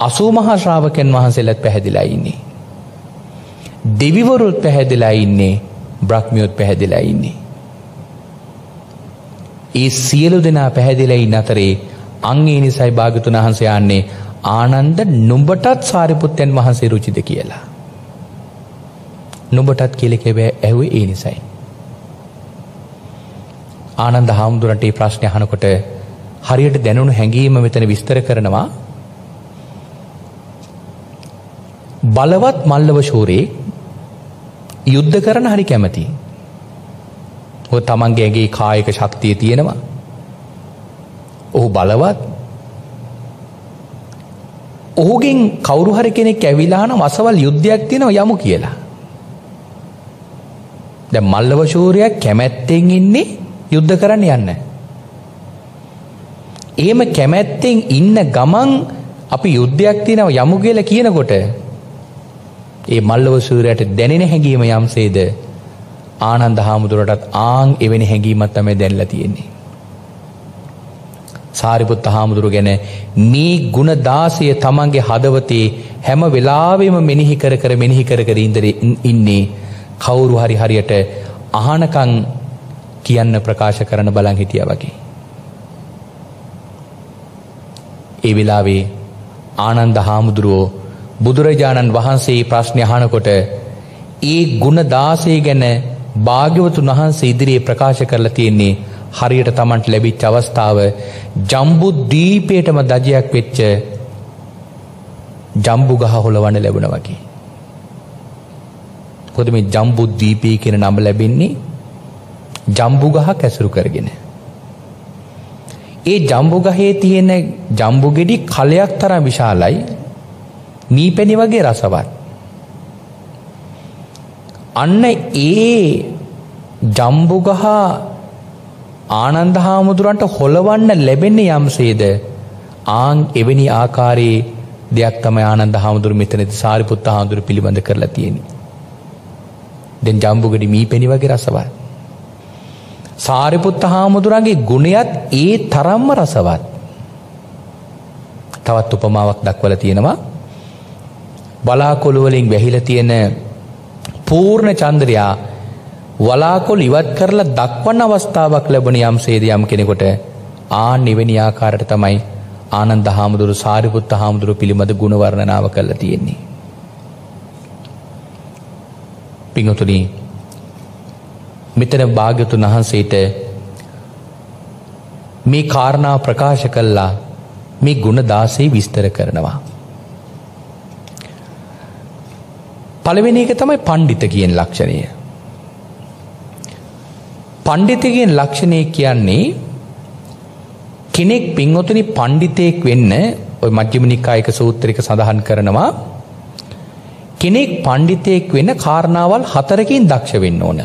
80 මහා ශ්‍රාවකයන් වහන්සේලාත් පැහැදිලා ඉන්නේ. දෙවිවරුත් පැහැදිලා ඉන්නේ. බ්‍රහ්මියොත් පැහැදිලා ඉන්නේ. ඒ සියලු දෙනා පැහැදිලා ඉන්න අතරේ අන් ඒ නිසයි භාග්‍යවතුන් වහන්සේ ආන්නේ ආනන්ද නුඹටත් සාරිපුත්තයන් වහන්සේ රුචිද කියලා. නුඹටත් කියලා කිව්වේ ඇහුවේ ඒ නිසයි. ආනන්ද හාමුදුරන්ට මේ ප්‍රශ්නේ අහනකොට හරියට දැනුණු හැඟීම මෙතන විස්තර කරනවා. බලවත් මල්ලව ශූරේ යුද්ධ කරන හරි කැමති. ඔය තමන්ගේ ඇඟේ කායික ශක්තිය තියෙනවා. ඔහු බලවත්. ඔහුගෙන් කවුරු හරි කෙනෙක් ඇවිලා නම් අසවල් යුද්ධයක් තියෙනවා යමු කියලා. දැන් මල්ලව ශූරයා කැමැත්තෙන් ඉන්නේ යුද්ධ කරන්න යන්න. එහෙම කැමැත්තෙන් ඉන්න ගමන් අපි යුද්ධයක් තියෙනවා යමු කියලා කියනකොට ඒ මල්ලව සූරයට දැනෙන හැඟීම යම්සේද ආනන්ද හාමුදුරටත් ආන් එවැනි හැඟීමක් තමයි දැනලා තියෙන්නේ. සාරිපුත්ත හාමුදුරුව ගැන මේ ගුණ 16 තමන්ගේ හදවතේ හැම වෙලාවෙම මෙනෙහි කර ඉන්නේ කවුරු හරි හරියට අහනකම් කියන්න ප්‍රකාශ කරන බලන් හිටියා වගේ. ඒ වෙලාවේ ආනන්ද හාමුදුරුවෝ බුදුරජාණන් වහන්සේ ප්‍රශ්න අහනකොට ඒ ගුණ 16 ගැන භාග්‍යවතුන් වහන්සේ ඉදිරියේ ප්‍රකාශ කරලා තියෙන්නේ හරියට Tamanට ලැබිච්ච අවස්ථාව ජම්බු දීපේටම දජයක් වෙච්ච ජම්බු ගහ හොලවන්න ලැබුණා වගේ. මොකද මේ ජම්බු දීපේ කියන නම ලැබෙන්නේ ජම්බු ගහ කැසුරු කරගෙන. ඒ ජම්බු ගහේ තියෙන ජම්බු ගෙඩි කලයක් තරම් විශාලයි. මීපැණි වගේ රසවත්. අන්න ඒ ජම්බු ගහ ආනන්ද හාමුදුරන්ට හොලවන්න ලැබෙන්නේ යම්සේද ආන් එවැනි ආකාරයේ දෙයක් තමයි ආනන්ද හාමුදුරු මෙතනදී සාරිපුත්ත හාමුදුරු පිළිබඳ කරලා තියෙන්නේ. දැන් ජම්බු ගෙඩි මීපැණි වගේ රසවත්. සාරිපුත්ත හාමුදුරන්ගේ ගුණයත් ඒ තරම්ම රසවත්. තවත් උපමාවක් දක්වලා තියෙනවා. වලාකුළු වලින් වැහිලා තියෙන පූර්ණ චන්ද්‍රයා වලාකුළු ඉවත් කරලා දක්වන අවස්ථාවක් ලැබුණ යම්සේද යම් කෙනෙකුට ආන් එවැනි ආකාරයට තමයි ආනන්ද හාමුදුරු සාරිපුත්ත හාමුදුරු පිළිබඳ ගුණ වර්ණනාව කරලා තියෙන්නේ. පින්වතුනි, මෙතන භාග්‍යවතුන් වහන්සේට මේ කාරණා ප්‍රකාශ කළා මේ ගුණ 16 විස්තර කරනවා. පළවෙනි එක තමයි පඬිත කියන ලක්ෂණය. පඬිත කියන ලක්ෂණය කියන්නේ කෙනෙක් පින්වතුනි පඬිතෙක් වෙන්න ඔය මජ්ක්‍ධිම නිකායක සූත්‍රයක සඳහන් කරනවා කෙනෙක් පඬිතෙක් වෙන්න කාරණාවල් 4කින් දක්ෂ වෙන්න ඕන.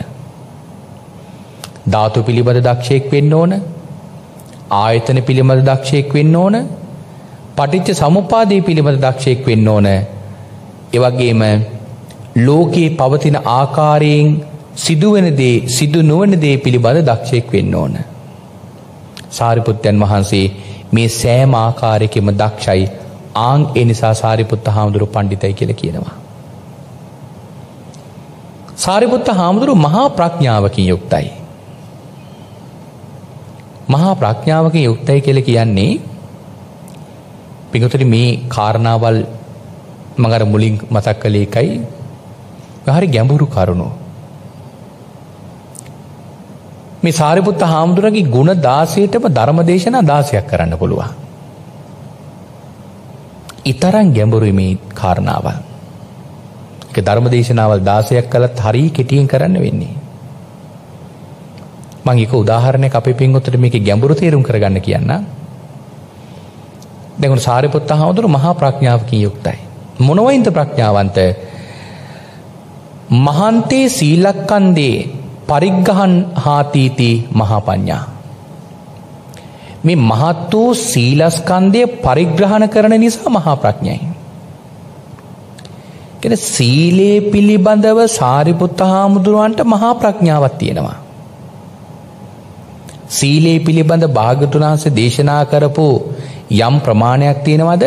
ධාතු පිළිබඳ දක්ෂයෙක් වෙන්න ඕන. ආයතන පිළිබඳ දක්ෂයෙක් වෙන්න ඕන. පටිච්ච සමුප්පාදේ පිළිබඳ දක්ෂයෙක් වෙන්න ඕන. ඒ වගේම ලෝකේ පවතින ආකාරයෙන් සිදුවෙන දේ සිදු නොවන දේ පිළිබඳ දක්ෂයෙක් වෙන්න ඕන. සාරිපුත්තයන් වහන්සේ මේ සෑම ආකාරයකම දක්ෂයි. ආන් ඒ නිසා සාරිපුත්ත හාමුදුරු පඬිතයි කියලා කියනවා. සාරිපුත්ත හාමුදුරු මහා ප්‍රඥාවකින් යුක්තයි. මහා ප්‍රඥාවකින් යුක්තයි කියලා කියන්නේ පිටුතුනි මේ කාරණාවල් මම අර මුලින් මතක් කළේ එකයි. හරි ගැඹුරු කරුණු. මේ සාරිපුත්ත හාමුදුරගේ ගුණ 16ටම ධර්මදේශනා 16ක් කරන්න පුළුවන්. ඊතරම් ගැඹුරුයි මේ කාරණාවල්. ඒක ධර්මදේශනාවල් 16ක් කළත් හරිය කෙටියෙන් කරන්න වෙන්නේ. මම එක උදාහරණයක් අපේ පින්වතුන්ට මේකේ ගැඹුරු තේරුම් කරගන්න කියන්න. දැන් උන් සාරිපුත්ත හාමුදුරු මහා ප්‍රඥාවකින් යුක්තයි. මොනවයින්ද ප්‍රඥාවන්ත? මහන්තේ සීලක්ඛන්දේ පරිග්ගහන් හාතීති මහා පඤ්ඤා. මේ මහත් වූ සීලස්කන්ධය පරිග්‍රහණ කරන නිසා මහා ප්‍රඥයි. කියන්නේ සීලේ පිළිබඳව සාරිපුත්ත හාමුදුරුවන්ට මහා ප්‍රඥාවක් තියෙනවා. සීලේ පිළිබඳ භාග්‍යවතුන් වහන්සේ දේශනා කරපු යම් ප්‍රමාණයක් තියෙනවද?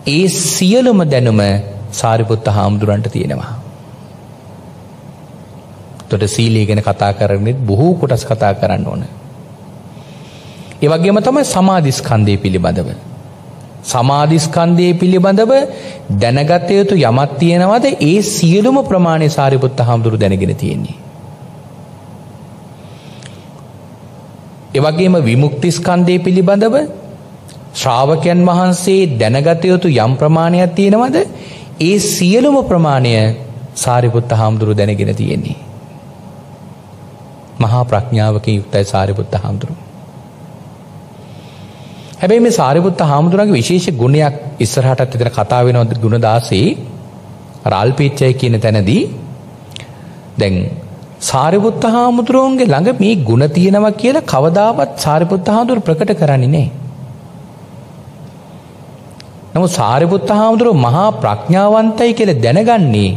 ඒ සියලුම දැනුම සාරිපුත්ත හාමුදුරුවන්ට තියෙනවා. එතකොට සීලය ගැන කතා කරන්නේ බොහෝ කොටස් කතා කරන්න ඕන. ඒ වගේම තමයි සමාධි ස්කන්ධය පිළිබඳව. සමාධි ස්කන්ධය පිළිබඳව දැනගත යුතු යමක් තියෙනවද? ඒ සියලුම ප්‍රමාණය සාරිපුත්ත හාමුදුරුවෝ දැනගෙන තියෙන්නේ. ඒ වගේම විමුක්ති ස්කන්ධය පිළිබඳව ශ්‍රාවකයන් වහන්සේ දැනගත යුතු යම් ප්‍රමාණයක් තියෙනවද? ඒ සියලුම ප්‍රමාණය සාරිපුත්ත හාමුදුරුවෝ දැනගෙන තියෙන්නේ. මහා ප්‍රඥාවකින් යුක්තයි සාරිපුත්ත හාමුදුරුවෝ. හැබැයි මේ සාරිපුත්ත හාමුදුරුවන්ගේ විශේෂ ගුණයක් ඉස්සරහටත් එතන කතා වෙනවා ගුණ 16 රාල්පීච්චය කියන තැනදී දැන් සාරිපුත්ත හාමුදුරුවන්ගේ ළඟ මේ ගුණ තියෙනවා කියලා කවදාවත් සාරිපුත්ත හාමුදුරුවෝ ප්‍රකට කරන්නේ නැහැ. නමුත් සාරිපුත්ත හාමුදුරුවෝ මහා ප්‍රඥාවන්තයි කියලා දැනගන්නේ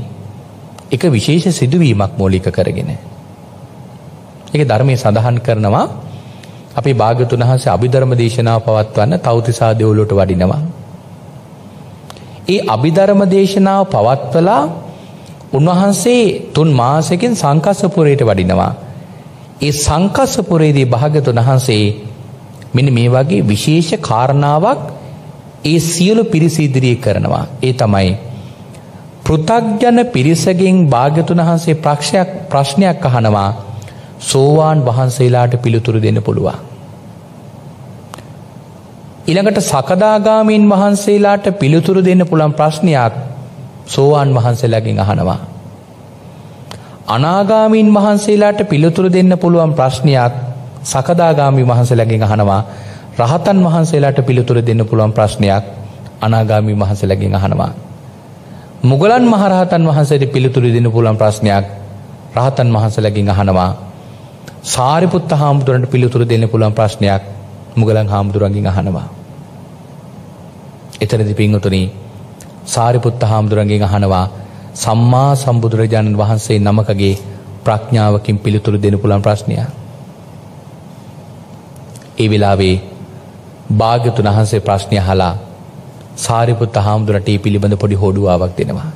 එක විශේෂ සිදුවීමක් මූලික කරගෙන. ඒක ධර්මයේ සඳහන් කරනවා අපේ භාග්‍යවතුන් වහන්සේ අභිධර්ම දේශනාව පවත්වන්න තව්තිසා දෙවොලට වඩිනවා. ඒ අභිධර්ම දේශනාව පවත්වලා උන්වහන්සේ 3 මාසෙකින් සංකස්සපුරයට වඩිනවා. ඒ සංකස්සපුරයේදී භාග්‍යවතුන් වහන්සේ මෙන්න මේ වගේ විශේෂ කාරණාවක් ඒ සියලු පිරිස ඉදිරියේ කරනවා. ඒ තමයි පෘථග්ජන පිරිසගෙන් භාග්‍යවතුන් වහන්සේ ප්‍රශ්නයක් අහනවා. සෝවාන් වහන්සේලාට පිළිතුරු දෙන්න පුළුවන්. ඊළඟට සකදාගාමීන් වහන්සේලාට පිළිතුරු දෙන්න පුළුවන් ප්‍රශ්නයක් සෝවාන් වහන්සේලාගෙන් අහනවා. අනාගාමීන් වහන්සේලාට පිළිතුරු දෙන්න පුළුවන් ප්‍රශ්නයක් සකදාගාමී වහන්සේලාගෙන් අහනවා. රහතන් වහන්සේලාට පිළිතුරු දෙන්න පුළුවන් ප්‍රශ්නයක් අනාගාමී වහන්සේලාගෙන් අහනවා. මුගලන් මහරහතන් වහන්සේට පිළිතුරු දෙන්න පුළුවන් ප්‍රශ්නයක් රහතන් වහන්සේලාගෙන් අහනවා. සාරිපුත්ත හාමුදුරන්ට පිළිතුරු දෙන්න පුළුවන් ප්‍රශ්නයක් මුගලන් හාමුදුරන්ගෙන් අහනවා. එතනදී පින්වතුනි සාරිපුත්ත හාමුදුරන්ගෙන් අහනවා සම්මා සම්බුදුරජාණන් වහන්සේ නමකගේ ප්‍රඥාවකින් පිළිතුරු දෙන්න පුළුවන් ප්‍රශ්නයක්. ඒ වෙලාවේ භාග්‍යතුන් වහන්සේ ප්‍රශ්නය අහලා සාරිපුත්ත හාමුදුරට මේ පිළිබඳ පොඩි හෝඩුවාවක් දෙනවා.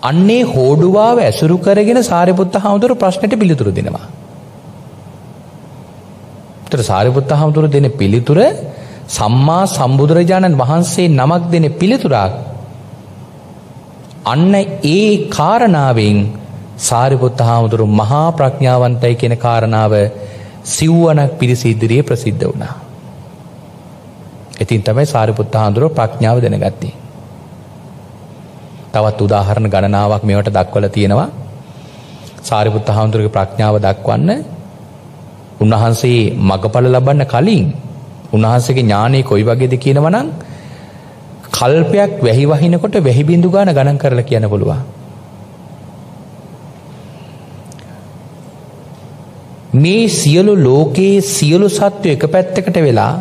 අන්නේ හෝඩුවාව ඇසුරු කරගෙන සාරිපුත්ත හාමුදුර ප්‍රශ්නෙට පිළිතුරු දෙනවා. ඒතර සාරිපුත්ත හාමුදුර දෙන පිළිතුර සම්මා සම්බුදුරජාණන් වහන්සේ නමක් දෙන පිළිතුරක්. අන්න ඒ කාරණාවෙන් සාරිපුත්ත හාමුදුර මහා ප්‍රඥාවන්තයි කියන කාරණාව සිව්වනක් පිරිස ඉදිරියේ ප්‍රසිද්ධ වුණා. ඉතින් තමයි සාරිපුත්ත හාමුදුර ප්‍රඥාව දැනගත්තේ. තවත් උදාහරණ ගණනාවක් මේවට දක්වලා තියෙනවා. සාරිපුත්ත හාමුදුරගේ ප්‍රඥාව දක්වන්න උන්වහන්සේ මගඵල ලබන්න කලින් උන්වහන්සේගේ ඥානෙ කොයි වගේද කියනවා නම් කල්පයක් වැහි වහිනකොට වැහි බිඳු ගන්න ගණන් කරලා කියන්න පුළුවන්. මේ සියලු ලෝකයේ සියලු සත්ත්ව එක පැත්තකට වෙලා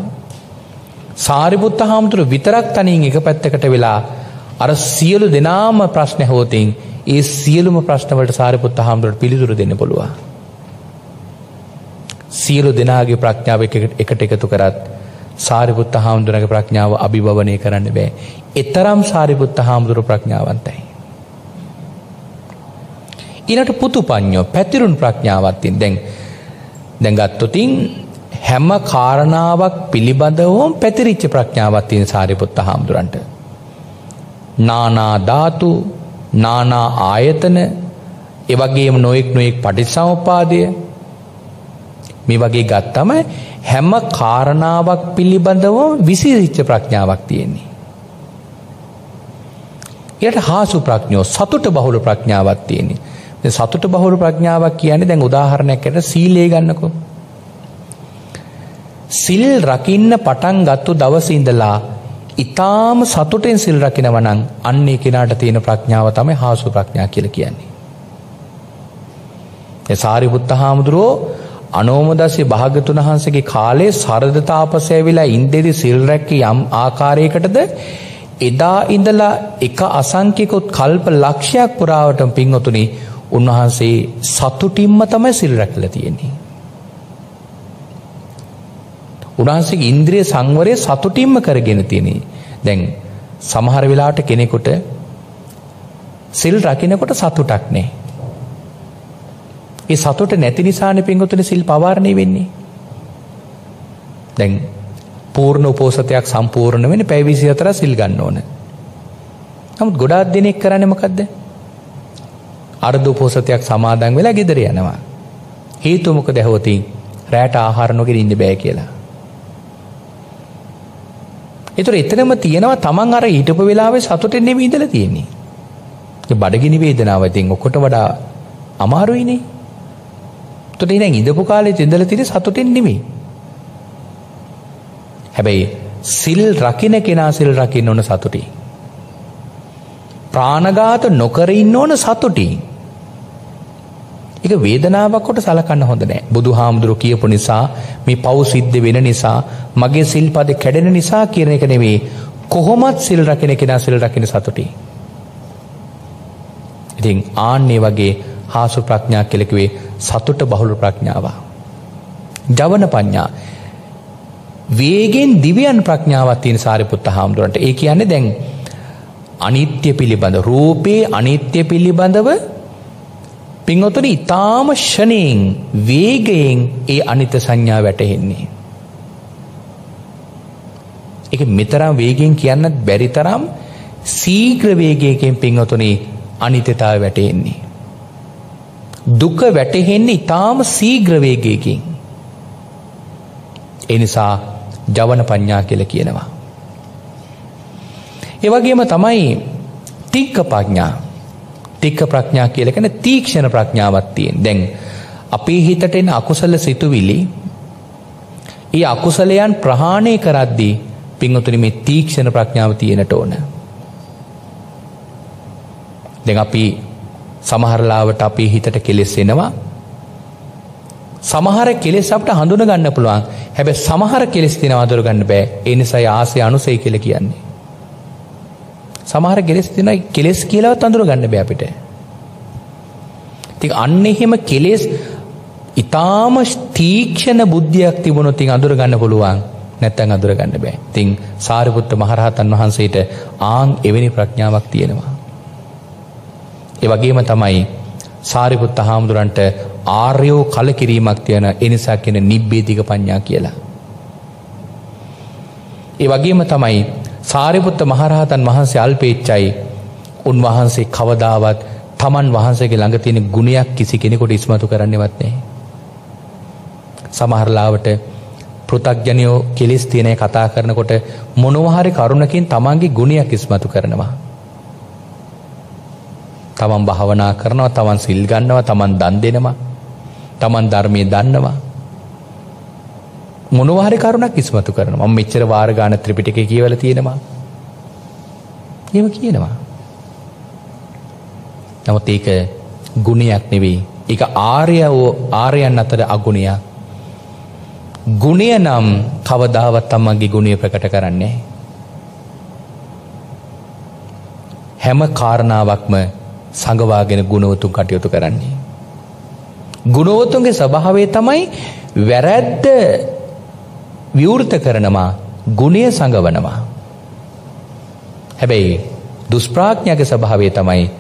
සාරිපුත්ත හාමුදුර විතරක් තනියෙන් එක පැත්තකට වෙලා අර සියලු දෙනාම ප්‍රශ්න හොතින් ඒ සියලුම ප්‍රශ්න වලට සාරිපුත්ත හාමුදුරට පිළිතුරු දෙන්න පුළුවන්. සියලු දෙනාගේ ප්‍රඥාව එකට එකතු කරත් සාරිපුත්ත හාමුදුරගේ ප්‍රඥාව අභිභවනය කරන්න බෑ. ඒතරම් සාරිපුත්ත හාමුදුර ප්‍රඥාවන්තයි. ඊළඟට පුතුපඤ්ඤෝ පැතිරුණු ප්‍රඥාවක් තියෙන. දැන් ගත්තොතින් හැම කාරණාවක් පිළිබඳවම පැතිරිච්ච ප්‍රඥාවක් තියෙන සාරිපුත්ත හාමුදුරන්ට. නානා ධාතු, නානා ආයතන, ඒ වගේම නොඑක් පටිච්චසමුප්පාදය මේ වගේ ගත්තම හැම කාරණාවක් පිළිබඳව විසිරිච්ච ප්‍රඥාවක් තියෙන්නේ. ඊට හාසු ප්‍රඥෝ සතුට බහුල ප්‍රඥාවක් තියෙන්නේ. දැන් සතුට බහුල ප්‍රඥාවක් කියන්නේ දැන් උදාහරණයක් ඇරලා සීලය ගන්නකො. සිල් රකින්න පටන් ගත්ත දවසේ ඉඳලා ඊටාම සතුටෙන් සිල් රකින්නවා නම් අන්නේ කෙනාට තියෙන ප්‍රඥාව තමයි හාසු ප්‍රඥා කියලා කියන්නේ. ඒ සාරිපුත්ත හාමුදුරුවෝ අනෝමදස්සේ භාග්‍යතුන් වහන්සේගේ කාලේ සරද තාපසය ඇවිලා ඉන්දෙදි සිල් රැක්කේ යම් ආකාරයකටද එදා ඉඳලා එක අසංඛ්‍යකොත් කල්ප ලක්ෂයක් පුරාවටම පින්වතුනි උන්වහන්සේ සතුටින්ම තමයි සිල් රැකලා තියෙන්නේ. උන්වහන්සේගේ ඉන්ද්‍රිය සංවරය සතුටින්ම කරගෙන තියෙන්නේ. දැන් සමහර වෙලාවට කෙනෙකුට සිල් රකින්නකොට සතුටක් නැහැ. ඒ සතුට නැති නිසානේ පින්වතුනි සිල් පවාරණය වෙන්නේ. දැන් පූර්ණ උපෝසතයක් සම්පූර්ණ වෙන්නේ පැය 24 සිල් ගන්න ඕන. නමුත් ගොඩාක් දෙනෙක් කරන්නේ මොකද්ද? අර්ධ උපෝසතයක් සමාදන් වෙලා ගෙදර යනවා. හේතුව මොකද ඇහුවොතින් රැට ආහාර නොගෙන ඉන්න බෑ කියලා. ඒතර එතනම තියෙනවා තමන් අර ඊටපු වෙලාවේ සතුටෙන් නෙමෙයි ඉඳලා තියෙන්නේ. ඒ බඩගිනි වේදනාව ඉතින් ඔක්කොට වඩා අමාරුයිනේ. ඒතර ඉතින් ඉඳපු කාලේ ඉඳලා තියෙන්නේ සතුටෙන් නෙමෙයි. හැබැයි සිල් රකින්න කෙනා සිල් රකින්න ඕන සතුටි. ප්‍රාණඝාත නොකර ඉන්න ඕන සතුටි. ඒක වේදනාවක් කොට සලකන්න හොඳ නෑ. බුදුහාමුදුරුවෝ කියපු නිසා මේ පව් සිද්ධ වෙන නිසා මගේ සිල්පද කැඩෙන නිසා කියන එක නෙවෙයි. කොහොමත් සිල් රකින්න කෙනා සිල් රකින්න සතුටි. ඉතින් ආන්නේ වගේ හාසු ප්‍රඥා කියලා කිව්වේ සතුට බහුල ප්‍රඥාව. ජවන පඤ්ඤා වේගෙන් දිව්‍යයන් ප්‍රඥාවක් තියෙන සාරිපුත්ත හාමුදුරන්ට. ඒ කියන්නේ දැන් අනිත්‍ය පිළිබඳ රූපේ අනිත්‍ය පිළිබඳව පින්වතුනි ඊටාම ෂණයෙන් වේගයෙන් ඒ අනිත්‍ය සංඥා වැටෙන්නේ. ඒක මෙතරම් වේගයෙන් කියන්නත් බැරි තරම් ශීඝ්‍ර වේගයකින් පින්වතුනි අනිත්‍යතාවය වැටෙන්නේ. දුක වැටෙන්නේ ඊටාම ශීඝ්‍ර වේගයකින්. ඒ නිසා ජවන පඤ්ඤා කියලා කියනවා. ඒ වගේම තමයි තික්ක ප්‍රඥා. තික්ක ප්‍රඥා කියලා කියන්නේ තීක්ෂණ ප්‍රඥාවක් තියෙන. දැන් අපේ හිතට එන අකුසල සිතුවිලි ඒ අකුසලයන් ප්‍රහාණය කරද්දී පින්වතුනි මේ තීක්ෂණ ප්‍රඥාව තියෙනට ඕන. දැන් අපි සමහර ලාවට අපේ හිතට කෙලෙස් එනවා. සමහර කෙලෙස් අපිට හඳුන ගන්න පුළුවන්. හැබැයි සමහර කෙලෙස් තියෙනවා හඳුන ගන්න බෑ. ඒ නිසායි ආසය අනුසය කියලා කියන්නේ. සමහර කෙලෙස් තියෙනවා කෙලෙස් කියලාවත් හඳුන ගන්න බෑ අපිට. ඉතින් අන්න එහෙම කෙලෙස් ඊටාම තීක්ෂණ බුද්ධියක් තිබුණොත් ඉතින් අඳුර ගන්න පුළුවන්. නැත්තම් අඳුර ගන්න බෑ. ඉතින් සාරිපුත්ත මහරහතන් වහන්සේට ආන් එවැනි ප්‍රඥාවක් තියෙනවා. ඒ වගේම තමයි සාරිපුත්ත හාමුදුරන්ට ආර්යෝ කලකිරීමක් තියෙන ඒ නිසා කියන නිබ්බේධික පඤ්ඤා කියලා. ඒ වගේම තමයි සාරිපුත්ත මහරහතන් වහන්සේ අල්පේච්ඡයි. උන්වහන්සේ කවදාවත් තමන් වහන්සේගේ ළඟ තියෙන ගුණයක් කිසි කෙනෙකුට ඉස්මතු කරන්නේවත් නැහැ. සමහර ලාවට පෘථග්ජනයෝ කෙලෙස් තියෙන කතා කරනකොට මොනවා හරි කරුණකින් තමන්ගේ ගුණයක් ඉස්මතු කරනවා. තමන් භාවනා කරනවා, තමන් සිල් ගන්නවා, තමන් දන් දෙනවා, තමන් ධර්මයේ දන්නවා. මොනවා හරි කරුණක් ඉස්මතු කරනවා. මම මෙච්චර වාර ගාන ත්‍රිපිටකය කියවලා තියෙනවා. එහෙම කියනවා. නමුත් ඒක ගුණයක් නෙවෙයි. ඒක ආර්යයන් අතර අගුණයක්. ගුණය නම් කවදාවත් තමන්ගේ ගුණය ප්‍රකට කරන්නේ නැහැ. හැම කාරණාවක්ම සංගවාගෙන ගුණවතුන් කටයුතු කරන්නේ. ගුණවතුන්ගේ ස්වභාවය තමයි වැරැද්ද විවෘත කරනවා, ගුණය සංගවනවා. හැබැයි දුෂ්ප්‍රඥයාගේ ස්වභාවය තමයි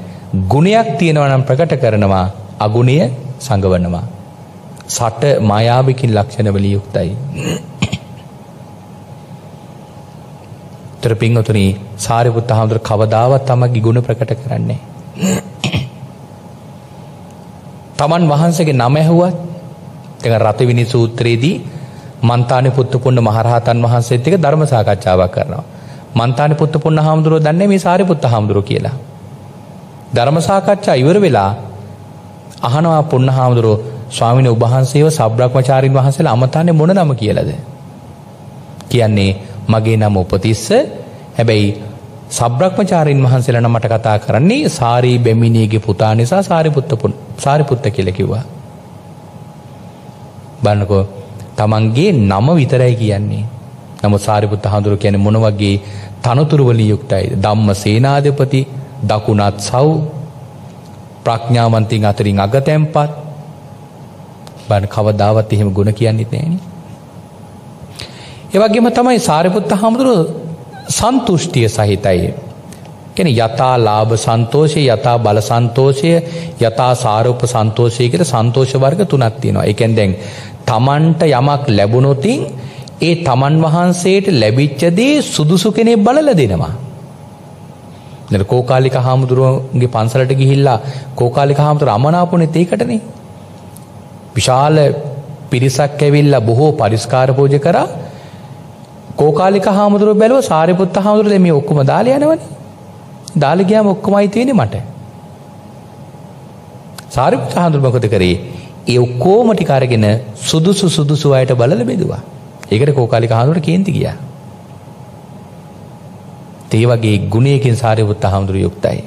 ගුණයක් තියෙනවා නම් ප්‍රකට කරනවා, අගුණය සංගවනවා. සට මායාවිකින් ලක්ෂණ වලින් යුක්තයි. ත්‍රිපින්වතුනි සාරිපුත්ත හාමුදුර කවදාවත් තමගේ ගුණ ප්‍රකට කරන්නේ තමන් වහන්සේගේ නම ඇහුවත් දැන් රතවිනි සූත්‍රයේදී මන්තානි පුත්තුපුන්න මහරහතන් වහන්සේත් එක්ක ධර්ම සාකච්ඡාවක් කරනවා. මන්තානි පුත්තුපුන්න හාමුදුරුවෝ දන්නේ මේ සාරිපුත්ත හාමුදුරුවෝ කියලා. ධර්ම සාකච්ඡා ඉවර වෙලා අහනවා පුන්න හාමුදුරුවෝ ස්වාමීන් වහන්සේව සබ්‍රක්‍මචාරින් වහන්සේලා අමතන්නේ මොන නම කියලාද? කියන්නේ මගේ නම උපතිස්ස. හැබැයි සබ්‍රක්‍මචාරින් වහන්සේලා නමට කතා කරන්නේ සාරී බැමිණියගේ පුතා නිසා සාරිපුත්ත කියලා කිව්වා. බලන්නකෝ තමන්ගේ නම විතරයි කියන්නේ. නමුත් සාරිපුත්ත හාමුදුරුවෝ කියන්නේ මොන වගේ තනතුරු වලින් යුක්තයිද? ධම්ම සේනාධිපති, දකුණත් සව්, ප්‍රඥාවන්තින් අතරින් අගතැන්පත්. බලන්න කවදාවත් එහෙම ගුණ කියන්නේත් නැහැ. ඒ වගේම තමයි සාරිපුත්ත හාමුදුරුවෝ සන්තුෂ්ටිය සහිතයි. කියන්නේ යථා ලාභ සන්තෝෂය, යථා බල සන්තෝෂය, යථා සාරූප සන්තෝෂය කියලා සන්තෝෂ වර්ග තුනක් තියෙනවා. ඒ කියන්නේ දැන් තමන්ට යමක් ලැබුණොතින් ඒ තමන් වහන්සේට ලැබිච්ච දේ සුදුසු කෙනෙක් බලලා දෙනවා. දැන් කෝකාලික හාමුදුරුවන්ගේ පන්සලට ගිහිල්ලා කෝකාලික හාමුදුරුවෝ අමනාපුනේ ඒකටනේ. විශාල පිරිසක් ඇවිල්ලා බොහෝ පරිස්කාර පූජා කරා. කෝකාලික හාමුදුරුවෝ බැලුවා සාරිපුත්ත හාමුදුරුවෝ මේ ඔක්කොම දාලා යනවනේ. දාලා ගියාම ඔක්කොමයි තියෙන්නේ මට. සාරිපුත්ත හාමුදුරුවෝ මොකද කරේ? ඒ ඔක්කොම ටික අරගෙන සුදුසු අයට බලලා බෙදුවා. ඒකට කෝකාලික හාමුදුරුවෝ කේන්ති ගියා. ඒ වගේ ගුණයකින් සාරිපුත්ත හාමුදුරුවෝ යුක්තයි.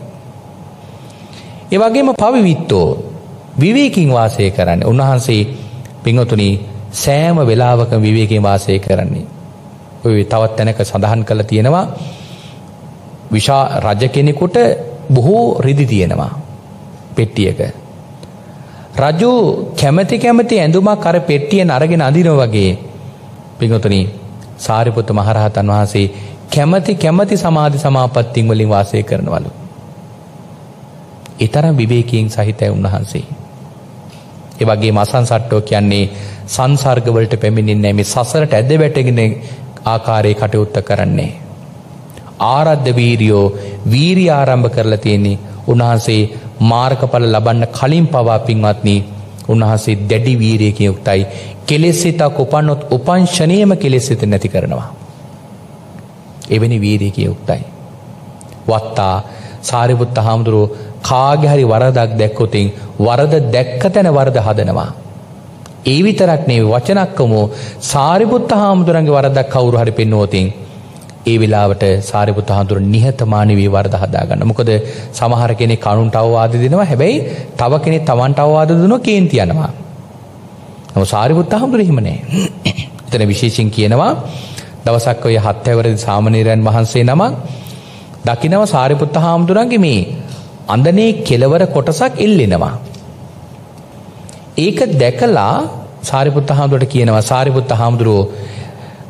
ඒ වගේම පවිවිත්තෝ විවේකීන් වාසය කරන්නේ. උන්වහන්සේ පින්වතුනි සෑම වෙලාවකම විවේකීන් වාසය කරන්නේ. ඔය තවත් තැනක සඳහන් කරලා තියෙනවා රජ කෙනෙකුට බොහෝ රිදි තියෙනවා පෙට්ටියක. රජු කැමැති ඇඳුමක් අර පෙට්ටියෙන් අරගෙන අඳිනවා වගේ පින්වතුනි සාරිපුත්ත මහරහතන් වහන්සේ කැමැති සමාධි සමාපත්තින් වලින් වාසය කරනවලු. ඒ තරම් විවේකයෙන් සහිතයි උන්වහන්සේ. ඒ වගේම අසංසට්ඨෝ කියන්නේ සංසර්ග වලට පැමිණෙන්නේ මේ සසරට ඇද වැටෙන ආකාරයේ කටයුත්ත කරන්නේ. ආරද්ධ වීරිය ආරම්භ කරලා තියෙන්නේ උන්වහන්සේ මාර්ගඵල ලබන්න කලින් පවා පින්වත්නි උන්වහන්සේ දැඩි වීරියකින් යුක්තයි. කෙලෙස් සිතක් උපන්නොත් උපන් ශනේයම කෙලෙස් සිත නැති කරනවා. එවැනි වීරියකින් යුක්තයි. වත්තා සාරිපුත්ත හාමුදුරුවෝ කාගේ හරි වරදක් දැක්කොතින් වරද දැක්ක තැන වරද හදනවා. ඒ විතරක් නෙවෙයි වචනක්කම සාරිපුත්ත හාමුදුරන්ගේ වරදක් කවුරු හරි පෙන්වුවොතින් ඒ වෙලාවට සාරිපුත්ත හාමුදුරුවෝ නිහතමානී වී වරද හදා ගන්න. මොකද සමහර කෙනෙක් කනුන්ට අවවාද දෙනවා. හැබැයි තව කෙනෙක් Tamanට අවවාද දෙනවා කේන්ති යනවා. නමුත් සාරිපුත්ත හාමුදුරුවෝ එහෙම නැහැ. එතන විශේෂයෙන් කියනවා දවසක් ඔය 7 හැවිරිදි සාමණේරයන් වහන්සේ නමක් දකින්නව සාරිපුත්ත හාමුදුරන්ගේ මේ අඳනේ කෙලවර කොටසක් එල්ලෙනවා. ඒක දැකලා සාරිපුත්ත හාමුදුරට කියනවා සාරිපුත්ත හාමුදුරුවෝ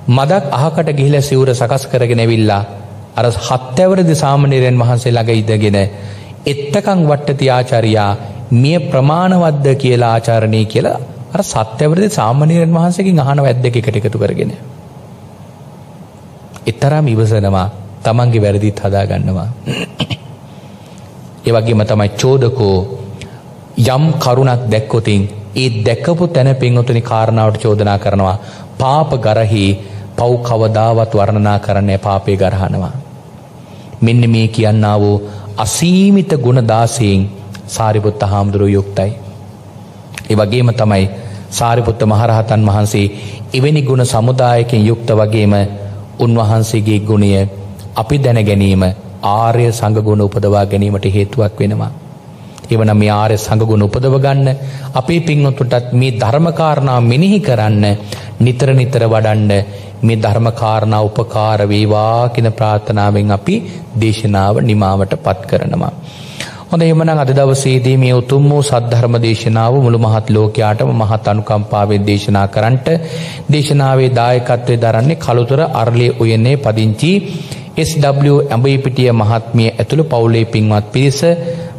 මදක් අහකට ගිහිලා සිවුර සකස් කරගෙන ඇවිල්ලා අර 7 හැවිරිදි සාමණේරයන් වහන්සේ ළඟ ඉඳගෙන එත්තකන් වට්ටති ආචාර්යා මිය ප්‍රමාණවත්ද කියලා ආචාරණී කියලා අර 7 හැවිරිදි සාමණේරයන් වහන්සේගෙන් අහන වැද්දෙක් එකට එකතු කරගෙන ඊතරම් ඉවසනවා තමන්ගේ වැරදිත් හදා ගන්නවා. ඒ වගේම තමයි චෝදකෝ යම් කරුණක් දැක්කොතින් ඒ දැකපු තැන පින්වතුනි කාරණාවට චෝදනා කරනවා. පාප ගරහි පව් කවදාවත් වර්ණනා කරන්නේ පාපේ ගරහනවා. මෙන්න මේ කියන්නා වූ අසීමිත ගුණ 16න් සාරිපුත්ත හාමුදුරුවෝ යුක්තයි. ඒ වගේම තමයි සාරිපුත්ත මහරහතන් වහන්සේ එවැනි ගුණ සමුදායකින් යුක්ත වගේම උන්වහන්සේගේ ගුණය අපි දැන ගැනීම ආර්ය සංඝ ගුණ උපදවා ගැනීමට හේතුවක් වෙනවා. එවනම් මේ ආර්ය සංඝ ගුණ උපදව ගන්න අපේ පින්වතුන්ටත් මේ ධර්ම කාරණා මෙනෙහි කරන්න නිතර නිතර වඩන්න මේ ධර්ම කාරණා උපකාර වේවා කියන ප්‍රාර්ථනාවෙන් අපි දේශනාව නිමාවටපත් කරනවා. හොඳයි එhmenan අද දවසේදී මේ උතුම් වූ සද්ධර්ම දේශනාව මුළු මහත් ලෝකයාටම මහත් අනුකම්පාවෙන් දේශනා කරන්නට දේශනාවේ දායකත්වයේ දරන්නේ කළුතර අරලිය උයනේ පදිංචි SW ඇඹිපිටිය මහත්මිය ඇතුළු පවුලේ පින්වත් පිරිස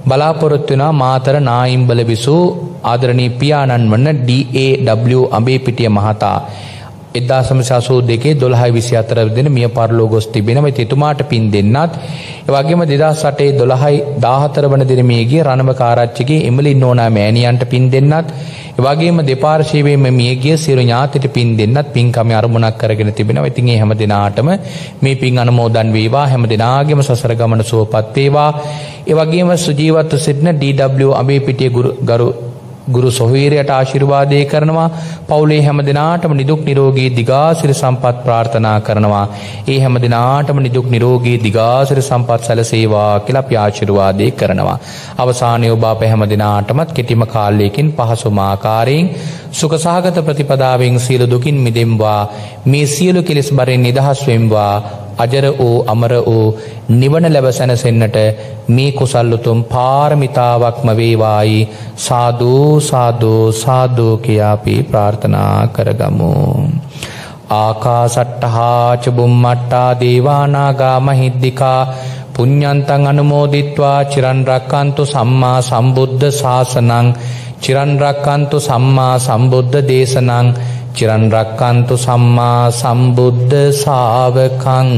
බලාපොරොත්තු වෙනා මාතර නායිම්බල විසූ ආදරණීය පියාණන් වන DAW අඹිපිටිය මහතා 1982 12/24 දින මිය පරලෝ ගොස් තිබෙනවා. එතුමාට පින් දෙන්නත් ඒ වගේම 2008 12/14 වන දින මියගිය රණවක ආරච්චිගේ එමලි නෝනා මෑණියන්ට පින් දෙන්නත් ඒ වගේම දෙපාර්ශ්වයේම මියගිය සියලු ඥාතිට පින් දෙන්නත් පින්කමේ අරමුණක් කරගෙන තිබෙනවා. ඉතින් මේ හැම දිනාටම මේ පින් අනුමෝදන් වේවා. හැම දිනාගේම සසර ගමන සුවපත් වේවා. ඒ වගේම සුජීවත්ව සිටින DW අඹිපිටිය ගුරු සොහොයුරියට ආශිර්වාදේ කරනවා. පවුලේ හැම දිනාටම නිදුක් නිරෝගී දිගාසිරි සම්පත් ප්‍රාර්ථනා කරනවා. ඒ හැම දිනාටම නිදුක් නිරෝගී දිගාසිරි සම්පත් සැලසේවා කියලා අපි ආශිර්වාදේ කරනවා. අවසානයේ ඔබ අප හැම දිනාටමත් කෙටිම කාලයකින් පහසුම ආකාරයෙන් සුඛ සහගත ප්‍රතිපදාවෙන් සියලු දුකින් මිදෙම්වා. මේ සියලු කෙලෙස් බරෙන් නිදහස් වෙම්වා. අජර වූ අමර වූ නිවන ලැබ සැනසෙන්නට මේ කුසල් උතුම් පාරමිතාවක්ම වේවායි. සාදු සාදු සාදු කියා අපි ප්‍රාර්ථනා කරගමු. ආකාසට්ටහා ච බුම්මට්ටා දේවා නාග මහිද්దికා පුඤ්ඤන්තං අනුමෝදිත්වා චිරන් රැක්කන්තු සම්මා සම්බුද්ධ ශාසනං චිරන් රැක්කන්තු සම්මා සම්බුද්ධ දේශනං චිරන් රැක්කන්තු සම්මා සම්බුද්ධ ශාවකං